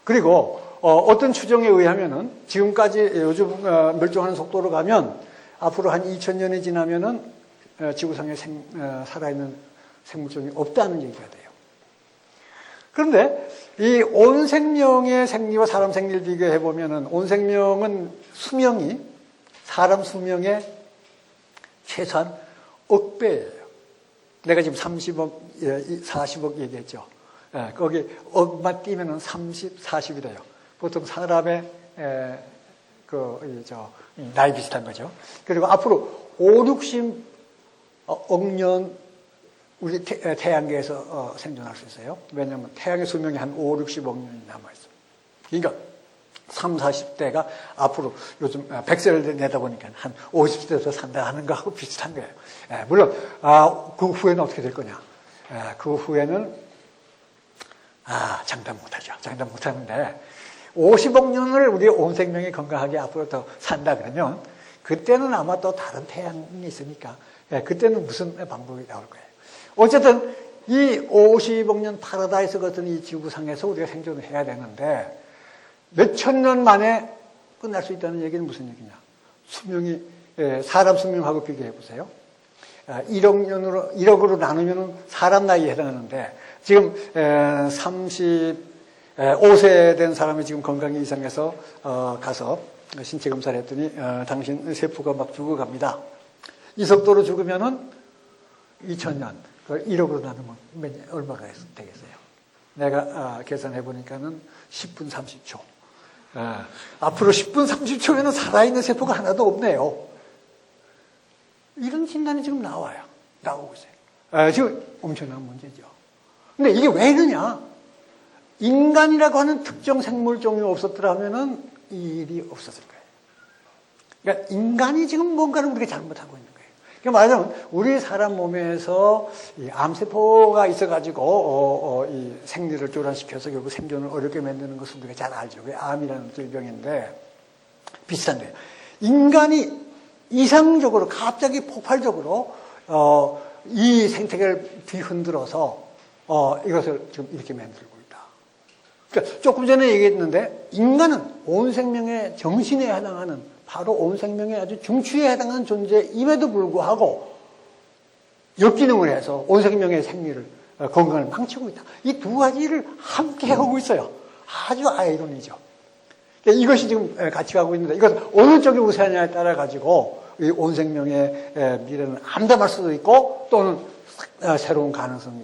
그리고 어떤 추정에 의하면은 지금까지 요즘 멸종하는 속도로 가면 앞으로 한 2000년이 지나면은 지구상에 살아있는 생물종이 없다는 얘기가 돼요. 그런데 이 온 생명의 생리와 사람 생리를 비교해 보면은 온 생명은 수명이 사람 수명의 최소한 억배예요. 내가 지금 30억, 40억 얘기했죠. 거기 억만 띄면은 30, 40이 돼요. 보통 사람의 나이 비슷한 거죠. 그리고 앞으로 5, 60억 년 우리 태양계에서 생존할 수 있어요. 왜냐하면 태양의 수명이 한 5, 60억 년이 남아있어요. 그러니까 3, 40대가 앞으로 요즘 100세를 내다 보니까 한 50세 더 산다 하는 거하고 비슷한 거예요. 물론 그 후에는 어떻게 될 거냐. 그 후에는 장담 못하죠. 장담 못하는데 50억 년을 우리 온 생명이 건강하게 앞으로 더 산다 그러면 그때는 아마 또 다른 태양이 있으니까 그때는 무슨 방법이 나올 거예요. 어쨌든 이 50억 년 파라다이스 같은 이 지구상에서 우리가 생존을 해야 되는데 몇천 년 만에 끝날 수 있다는 얘기는 무슨 얘기냐. 수명이 사람 수명하고 비교해 보세요. 1억으로 나누면 사람 나이에 해당하는데 지금 35세 된 사람이 지금 건강이 이상해서 가서 신체 검사를 했더니 당신 세포가 막 죽어갑니다. 이 속도로 죽으면은 2000년, 그걸 1억으로 나누면 얼마가 되겠어요? 내가 계산해 보니까는 10분 30초. 앞으로 10분 30초에는 살아있는 세포가 하나도 없네요. 이런 진단이 지금 나오고 있어요. 지금 엄청난 문제죠. 근데 이게 왜 이러냐? 인간이라고 하는 특정 생물종이 없었더라면은 이 일이 없었을 거예요. 그러니까 인간이 지금 뭔가를 우리가 잘못하고 있는 거예요. 그러니까 말하자면 우리 사람 몸에서 이 암세포가 있어가지고 이 생리를 교란시켜서 결국 생존을 어렵게 만드는 것을 우리가 잘 알죠. 그게 암이라는 질병인데 비슷한 거예요. 인간이 이상적으로 갑자기 폭발적으로 이 생태계를 뒤흔들어서 이것을 지금 이렇게 만들고 있다. 그러니까 조금 전에 얘기했는데 인간은 온 생명의 정신에 해당하는 바로 온 생명의 아주 중추에 해당하는 존재임에도 불구하고 역기능을 해서 온 생명의 생리를 건강을 망치고 있다. 이 두 가지를 함께 하고 있어요. 아주 아이러니죠. 이것이 지금 같이 가고 있는데 이것 어느 쪽이 우세하냐에 따라 가지고 이 온 생명의 미래는 암담할 수도 있고 또는 새로운 가능성이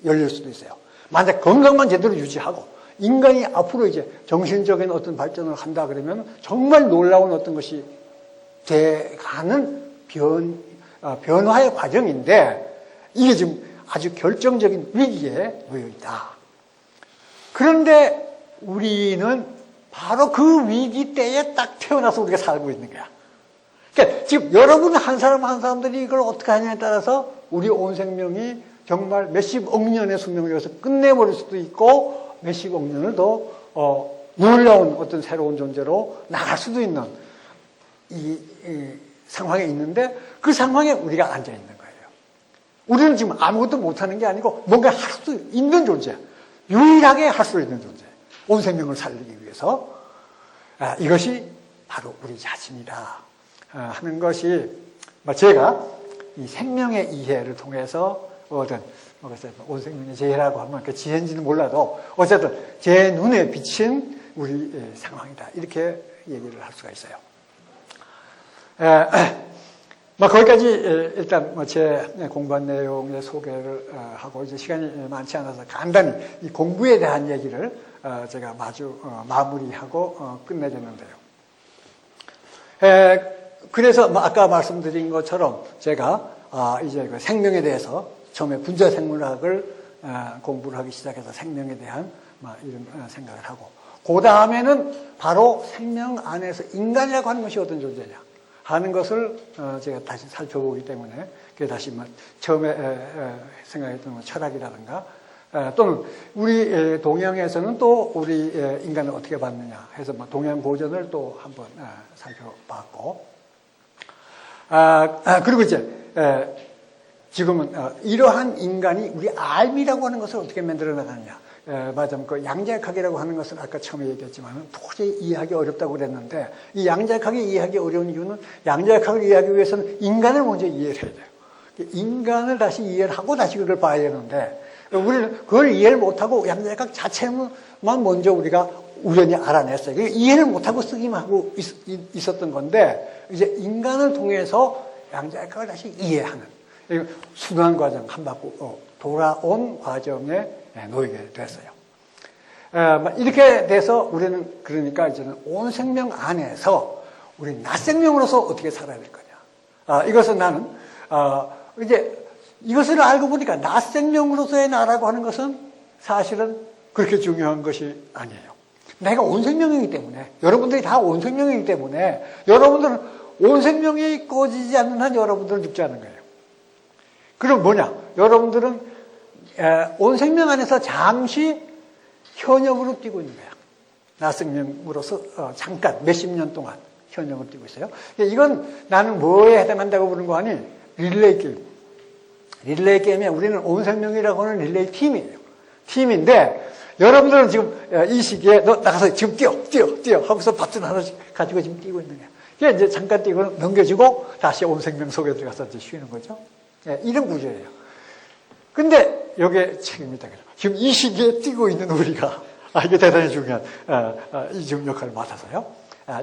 열릴 수도 있어요. 만약 건강만 제대로 유지하고 인간이 앞으로 이제 정신적인 어떤 발전을 한다 그러면 정말 놀라운 어떤 것이 돼가는 변화의 과정인데 이게 지금 아주 결정적인 위기에 놓여 있다. 그런데 우리는 바로 그 위기 때에 딱 태어나서 우리가 살고 있는 거야. 그러니까 지금 여러분 한 사람 한 사람들이 이걸 어떻게 하냐에 따라서 우리 온 생명이 정말 몇십억 년의 수명을 위해서 끝내버릴 수도 있고 몇십억 년을 더 놀라운 어떤 새로운 존재로 나갈 수도 있는 이 상황에 있는데 그 상황에 우리가 앉아 있는 거예요. 우리는 지금 아무것도 못하는 게 아니고 뭔가 할 수 있는 존재, 유일하게 할 수 있는 존재, 온 생명을 살리기 위해서 이것이 바로 우리 자신이다 하는 것이 제가 이 생명의 이해를 통해서 얻은 온 생명의 지혜라고 하면 그 지혜인지는 몰라도 어쨌든 제 눈에 비친 우리 상황이다 이렇게 얘기를 할 수가 있어요. 거기까지 일단 제 공부한 내용의 소개를 하고 이제 시간이 많지 않아서 간단히 이 공부에 대한 얘기를 제가 마무리하고 끝내겠는데요. 그래서 아까 말씀드린 것처럼 제가 이제 그 생명에 대해서 처음에 분자생물학을 공부를 하기 시작해서 생명에 대한 이런 생각을 하고 그 다음에는 바로 생명 안에서 인간이라고 하는 것이 어떤 존재냐 하는 것을 제가 다시 살펴보기 때문에 그게 다시 처음에 생각했던 철학이라든가 또는 우리 동양에서는 또 우리 인간을 어떻게 봤느냐 해서 동양 고전을 또 한번 살펴봤고 그리고 이제 지금은 이러한 인간이 우리 알미라고 하는 것을 어떻게 만들어 나가느냐 맞아요. 그 양자역학이라고 하는 것은 아까 처음에 얘기했지만 도저히 이해하기 어렵다고 그랬는데 이 양자역학이 이해하기 어려운 이유는 양자역학을 이해하기 위해서는 인간을 먼저 이해를 해야 돼요. 인간을 다시 이해를 하고 다시 그걸 봐야 되는데 우리는 그걸 이해를 못하고 양자역학 자체만 먼저 우리가 우연히 알아냈어요. 이해를 못하고 쓰기만 하고 있었던 건데 이제 인간을 통해서 양자역학을 다시 이해하는 순환 과정 한 바퀴 돌아온 과정에 놓이게 됐어요. 이렇게 돼서 우리는 그러니까 이제는 온 생명 안에서 우리 낫생명으로서 어떻게 살아야 될 거냐. 이것은 나는 이제 이것을 알고 보니까 낫생명으로서의 나라고 하는 것은 사실은 그렇게 중요한 것이 아니에요. 내가 온 생명이기 때문에 여러분들이 다 온 생명이기 때문에 여러분들은 온 생명이 꺼지지 않는 한 여러분들은 죽지 않는 거예요. 그럼 뭐냐? 여러분들은 온 생명 안에서 잠시 현역으로 뛰고 있는 거야. 낫생명으로서 잠깐 몇십 년 동안 현역으로 뛰고 있어요. 이건 나는 뭐에 해당한다고 부르는 거 아니? 릴레이 게임. 릴레이 게임에 우리는 온 생명이라고 하는 릴레이 팀이에요. 팀인데 여러분들은 지금 이 시기에 너 나가서 지금 뛰어 하고서 바튼 하나씩 가지고 지금 뛰고 있는 거야. 그게 이제 잠깐 뛰고 넘겨주고 다시 온 생명 속에 들어가서 이제 쉬는 거죠. 이런 구조예요. 근데 여기에 책임이 있다. 지금 이 시기에 뛰고 있는 우리가, 이게 대단히 중요한, 이중 역할을 맡아서요.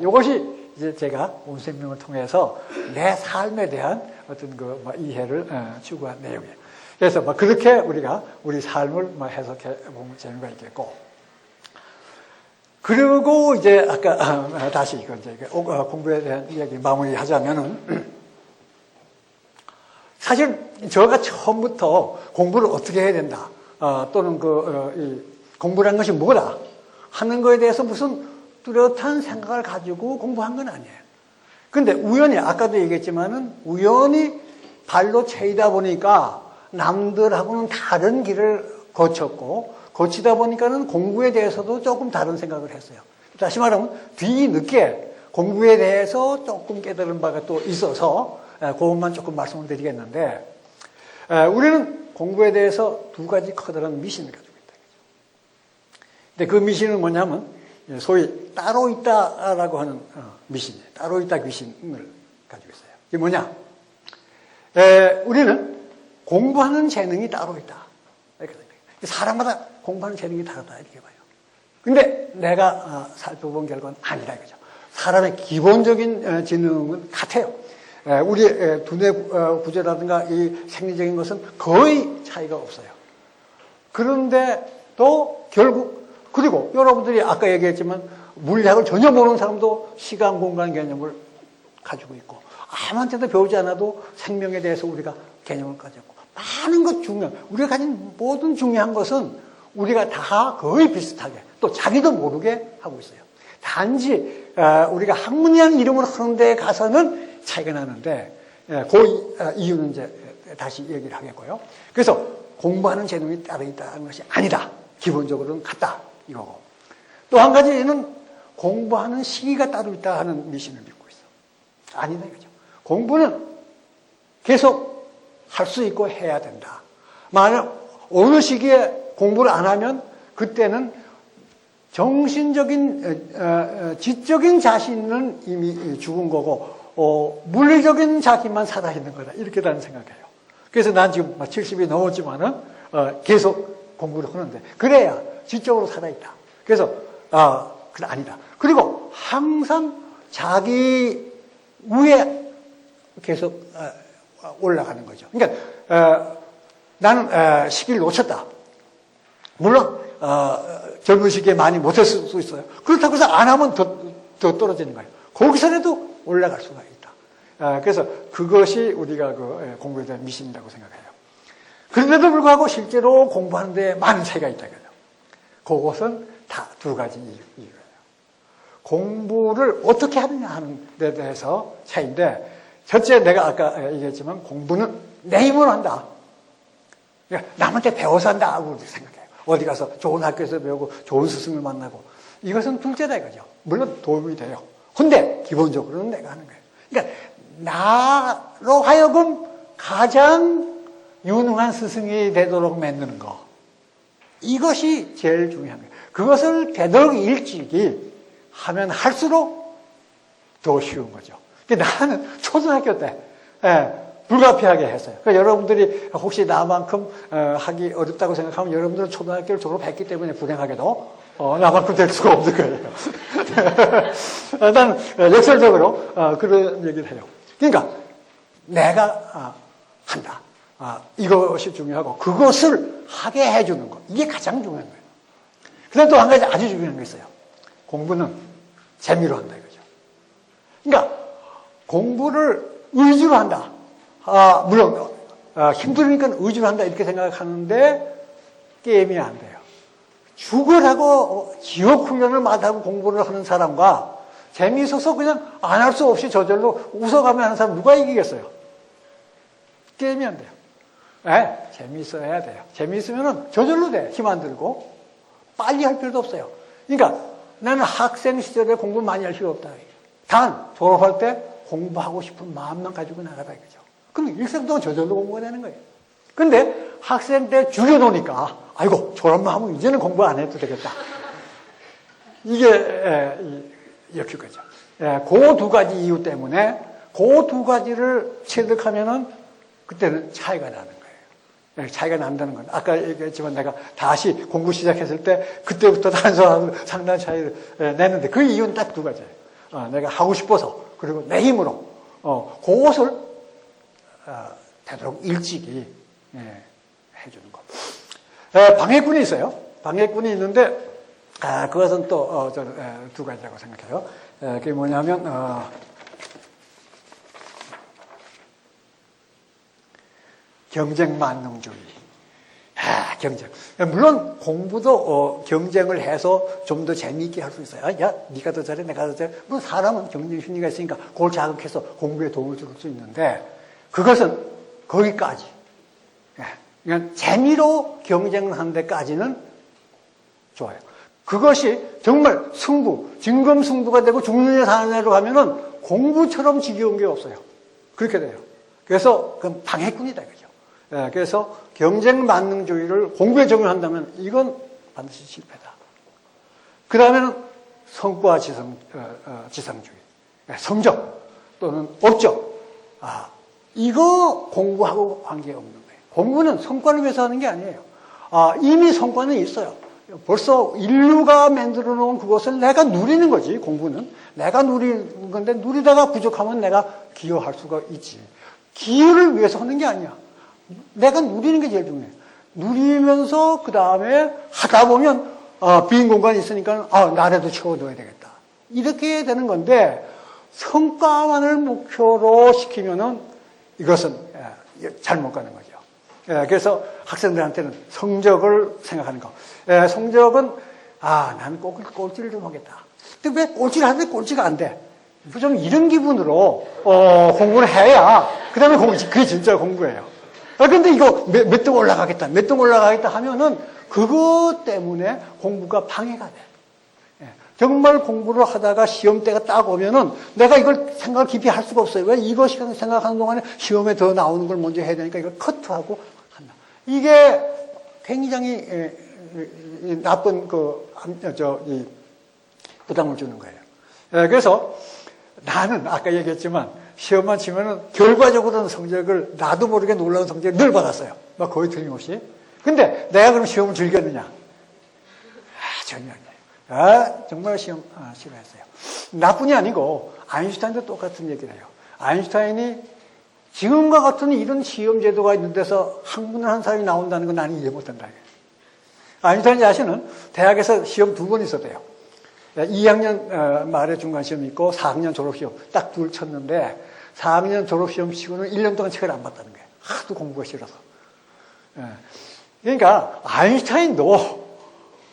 이것이 이제 제가 온 생명을 통해서 내 삶에 대한 어떤 이해를 추구한 내용이에요. 그래서 그렇게 우리가 우리 삶을 해석해 보면 재미가 있겠고. 그리고 이제 아까 다시 이제 공부에 대한 이야기 마무리 하자면은 사실 저가 처음부터 공부를 어떻게 해야 된다 또는 공부라는 것이 뭐다 하는 거에 대해서 무슨 뚜렷한 생각을 가지고 공부한 건 아니에요. 근데 우연히 아까도 얘기했지만은 우연히 발로 채이다 보니까 남들하고는 다른 길을 거치다 보니까는 공부에 대해서도 조금 다른 생각을 했어요. 다시 말하면 뒤늦게 공부에 대해서 조금 깨달은 바가 또 있어서 그것만 조금 말씀을 드리겠는데 우리는 공부에 대해서 두 가지 커다란 미신을 가지고 있다. 근데 그 미신은 뭐냐면 소위 따로 있다라고 하는 미신이에요. 따로 있다 귀신을 가지고 있어요. 이게 뭐냐? 우리는 공부하는 재능이 따로 있다. 이렇게 생각해요. 사람마다 공부하는 재능이 다르다 이렇게 봐요. 근데 내가 살펴본 결과는 아니다 이거죠. 사람의 기본적인 지능은 같아요. 우리의 두뇌 구조라든가 이 생리적인 것은 거의 차이가 없어요. 그런데 또 결국 그리고 여러분들이 아까 얘기했지만 물리학을 전혀 모르는 사람도 시간 공간 개념을 가지고 있고 아무한테도 배우지 않아도 생명에 대해서 우리가 개념을 가졌고 많은 것 중요한 우리가 가진 모든 중요한 것은 우리가 다 거의 비슷하게 또 자기도 모르게 하고 있어요. 단지 우리가 학문이라는 이름으로 하는 데 가서는 차이가 나는데 그 이유는 이제 다시 얘기를 하겠고요. 그래서 공부하는 재능이 따로 있다는 것이 아니다. 기본적으로는 같다. 이거고. 또 한 가지는 공부하는 시기가 따로 있다 하는 미신을 믿고 있어. 아니다 이거죠. 공부는 계속 할 수 있고 해야 된다. 만약 어느 시기에 공부를 안 하면 그때는 정신적인 지적인 자신은 이미 죽은 거고 물리적인 자기만 살아있는 거다. 이렇게 나는 생각해요. 그래서 난 지금 70이 넘었지만은 계속 공부를 하는데 그래야 지적으로 살아있다. 그래서 그래 아니다. 그리고 항상 자기 위에 계속 올라가는 거죠. 그러니까 나는 시기를 놓쳤다. 물론 젊은 시기에 많이 못했을 수 있어요. 그렇다고 해서 안 하면 더 떨어지는 거예요. 거기서라도 올라갈 수가 있다. 그래서 그것이 우리가 공부에 대한 미신이라고 생각해요. 그런데도 불구하고 실제로 공부하는 데 많은 차이가 있다. 그것은 다 두 가지 이유예요. 공부를 어떻게 하느냐 하는 데 대해서 차이인데, 첫째 내가 아까 얘기했지만 공부는 내 힘으로 한다. 그러니까 남한테 배워서 한다고 생각해요. 어디 가서 좋은 학교에서 배우고 좋은 스승을 만나고. 이것은 둘째다 이거죠. 물론 도움이 돼요. 근데 기본적으로는 내가 하는 거예요. 그러니까 나로 하여금 가장 유능한 스승이 되도록 만드는 거. 이것이 제일 중요한 거예요. 그것을 되도록 일찍이 하면 할수록 더 쉬운 거죠. 나는 초등학교 때 불가피하게 했어요. 그러니까 여러분들이 혹시 나만큼 하기 어렵다고 생각하면 여러분들은 초등학교를 졸업했기 때문에 불행하게도 나만큼 될 수가 없을 거예요. 나는 역설적으로 그런 얘기를 해요. 그러니까 내가 한다. 이것이 중요하고 그것을 하게 해주는 것. 이게 가장 중요한 거예요. 그다음에 또 한 가지 아주 중요한 게 있어요. 공부는 재미로 한다 이거죠. 그러니까 공부를 의지로 한다. 물론 힘들으니까 의지로 한다 이렇게 생각하는데 게임이 안 돼요. 죽으라고 지옥 훈련을 마다하고 공부를 하는 사람과 재미있어서 그냥 안 할 수 없이 저절로 웃어가며 하는 사람 누가 이기겠어요? 게임이 안 돼요. 재미있어야 돼요. 재미있으면 저절로 돼. 힘 안 들고 빨리 할 필요도 없어요. 그러니까 나는 학생 시절에 공부 많이 할 필요 없다. 단 졸업할 때 공부하고 싶은 마음만 가지고 나가라 이거죠. 그럼 일생 동안 저절로 공부가 되는 거예요. 근데 학생 때 줄여놓으니까 아이고 졸업만 하면 이제는 공부 안 해도 되겠다. 이게 역효 거죠. 그 두 가지 이유 때문에 그 두 가지를 체득하면은 그때는 차이가 나는 거예요. 차이가 난다는 건 아까 얘기했지만 내가 다시 공부 시작했을 때 그때부터 단서하고 상당한 차이를 내는데 그 이유는 딱 두 가지예요. 내가 하고 싶어서 그리고 내 힘으로 그것을 되도록 일찍이 해주는 것. 방해꾼이 있어요. 방해꾼이 있는데 그것은 또 두 가지라고 생각해요. 그게 뭐냐면 경쟁 만능주의. 경쟁. 물론 공부도 경쟁을 해서 좀 더 재미있게 할 수 있어요. 야, 네가 더 잘해, 내가 더 잘해. 물론 사람은 경쟁 심리가 있으니까 그걸 자극해서 공부에 도움을 줄 수 있는데 그것은 거기까지. 그러니까 재미로 경쟁을 하는 데까지는 좋아요. 그것이 정말 승부, 진검승부가 되고 죽느냐 사느냐로 가면은 공부처럼 지겨운 게 없어요. 그렇게 돼요. 그래서 그건 방해꾼이다 이거죠. 그래서 경쟁 만능주의를 공부에 적용한다면 이건 반드시 실패다. 그 다음에는 성과 지상주의, 성적 또는 업적. 이거 공부하고 관계없는 거예요. 공부는 성과를 위해서 하는 게 아니에요. 이미 성과는 있어요. 벌써 인류가 만들어 놓은 그것을 내가 누리는 거지, 공부는. 내가 누리는 건데, 누리다가 부족하면 내가 기여할 수가 있지. 기여를 위해서 하는 게 아니야. 내가 누리는 게 제일 중요해. 누리면서, 그 다음에 하다 보면, 빈 공간이 있으니까, 나라도 채워둬야 되겠다. 이렇게 되는 건데, 성과만을 목표로 시키면은, 이것은 잘못 가는 거죠. 그래서 학생들한테는 성적을 생각하는 거. 성적은 나는 꼭 꼴찌를 좀 하겠다. 근데 왜 꼴찌를 하는데 꼴찌가 안 돼? 좀 이런 기분으로 공부를 해야 그 다음에 그게 진짜 공부예요. 근데 이거 몇 등 올라가겠다, 몇 등 올라가겠다 하면은 그것 때문에 공부가 방해가 돼. 정말 공부를 하다가 시험 때가 딱 오면은 내가 이걸 생각을 깊이 할 수가 없어요. 왜 이거 시간 생각하는 동안에 시험에 더 나오는 걸 먼저 해야 되니까 이걸 커트하고 한다. 이게 굉장히 나쁜 부담을 주는 거예요. 그래서 나는 아까 얘기했지만 시험만 치면은 결과적으로는 성적을 나도 모르게 놀라운 성적을 늘 받았어요. 막 거의 틀림없이. 근데 내가 그럼 시험을 즐겼느냐? 전혀 아니에요. 정말 시험 싫어했어요. 나뿐이 아니고 아인슈타인도 똑같은 얘기를 해요. 아인슈타인이 지금과 같은 이런 시험 제도가 있는 데서 학문을 한 사람이 나온다는 건 나는 이해 못한다. 아인슈타인 자신은 대학에서 시험 2번 있었대요. 2학년 말에 중간시험이 있고 4학년 졸업시험 딱 둘 쳤는데 4학년 졸업시험 치고는 1년 동안 책을 안 봤다는 거예요. 하도 공부가 싫어서. 그러니까 아인슈타인도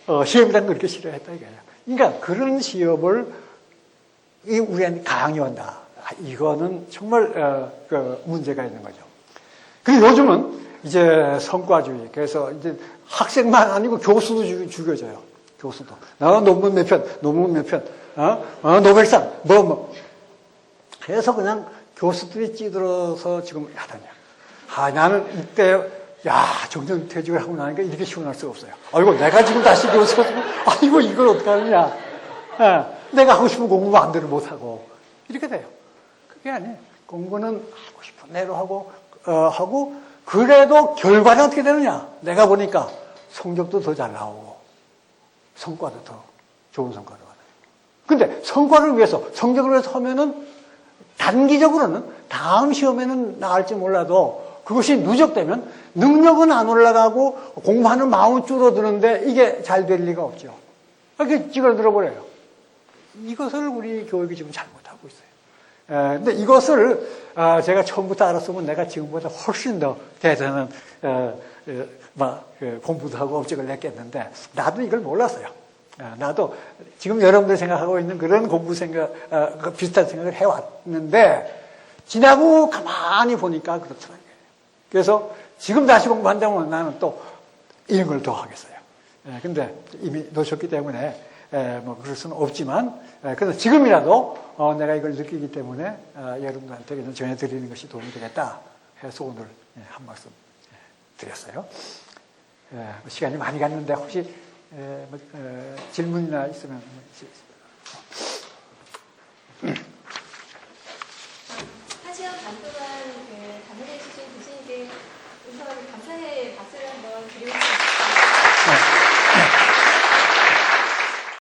시험이라는 걸 그렇게 싫어했다 이거예요. 그러니까 그런 시험을 우리한테 강요한다 이거는 정말 문제가 있는 거죠. 그리고 요즘은 이제 성과주의. 그래서 이제 학생만 아니고 교수도 죽여줘요. 교수도. 논문 몇 편, 노벨상, 그래서 그냥 교수들이 찌들어서 지금 하더냐. 나는 이때, 정년퇴직을 하고 나니까 이렇게 시원할 수가 없어요. 아이고, 내가 지금 다시 교수가 되면, 아이고, 이걸 어떡하느냐. 내가 하고 싶은 공부 마음대로 못하고. 이렇게 돼요. 그게 아니에요. 공부는 하고 싶은 대로 하고, 그래도 결과는 어떻게 되느냐? 내가 보니까 성적도 더 잘 나오고, 성과도 더 좋은 성과를 받아요. 근데 성과를 위해서, 성적을 위해서 하면은 단기적으로는 다음 시험에는 나갈지 몰라도 그것이 누적되면 능력은 안 올라가고 공부하는 마음은 줄어드는데 이게 잘 될 리가 없죠. 이렇게 찌그러들어 버려요. 이것을 우리 교육이 지금 잘못하고 있어요. 근데 이것을 제가 처음부터 알았으면 내가 지금보다 훨씬 더 대단한 공부도 하고 업적을 냈겠는데 나도 이걸 몰랐어요. 나도 지금 여러분들 생각하고 있는 그런 공부 생각, 비슷한 생각을 해왔는데 지나고 가만히 보니까 그렇더라고요. 그래서 지금 다시 공부한다면 나는 또 이런 걸 더 하겠어요. 근데 이미 놓쳤기 때문에 그럴 수는 없지만 그래서 지금이라도 내가 이걸 느끼기 때문에 여러분들한테 전해드리는 것이 도움이 되겠다 해서 오늘 한 말씀 드렸어요. 시간이 많이 갔는데 혹시 질문이나 있으면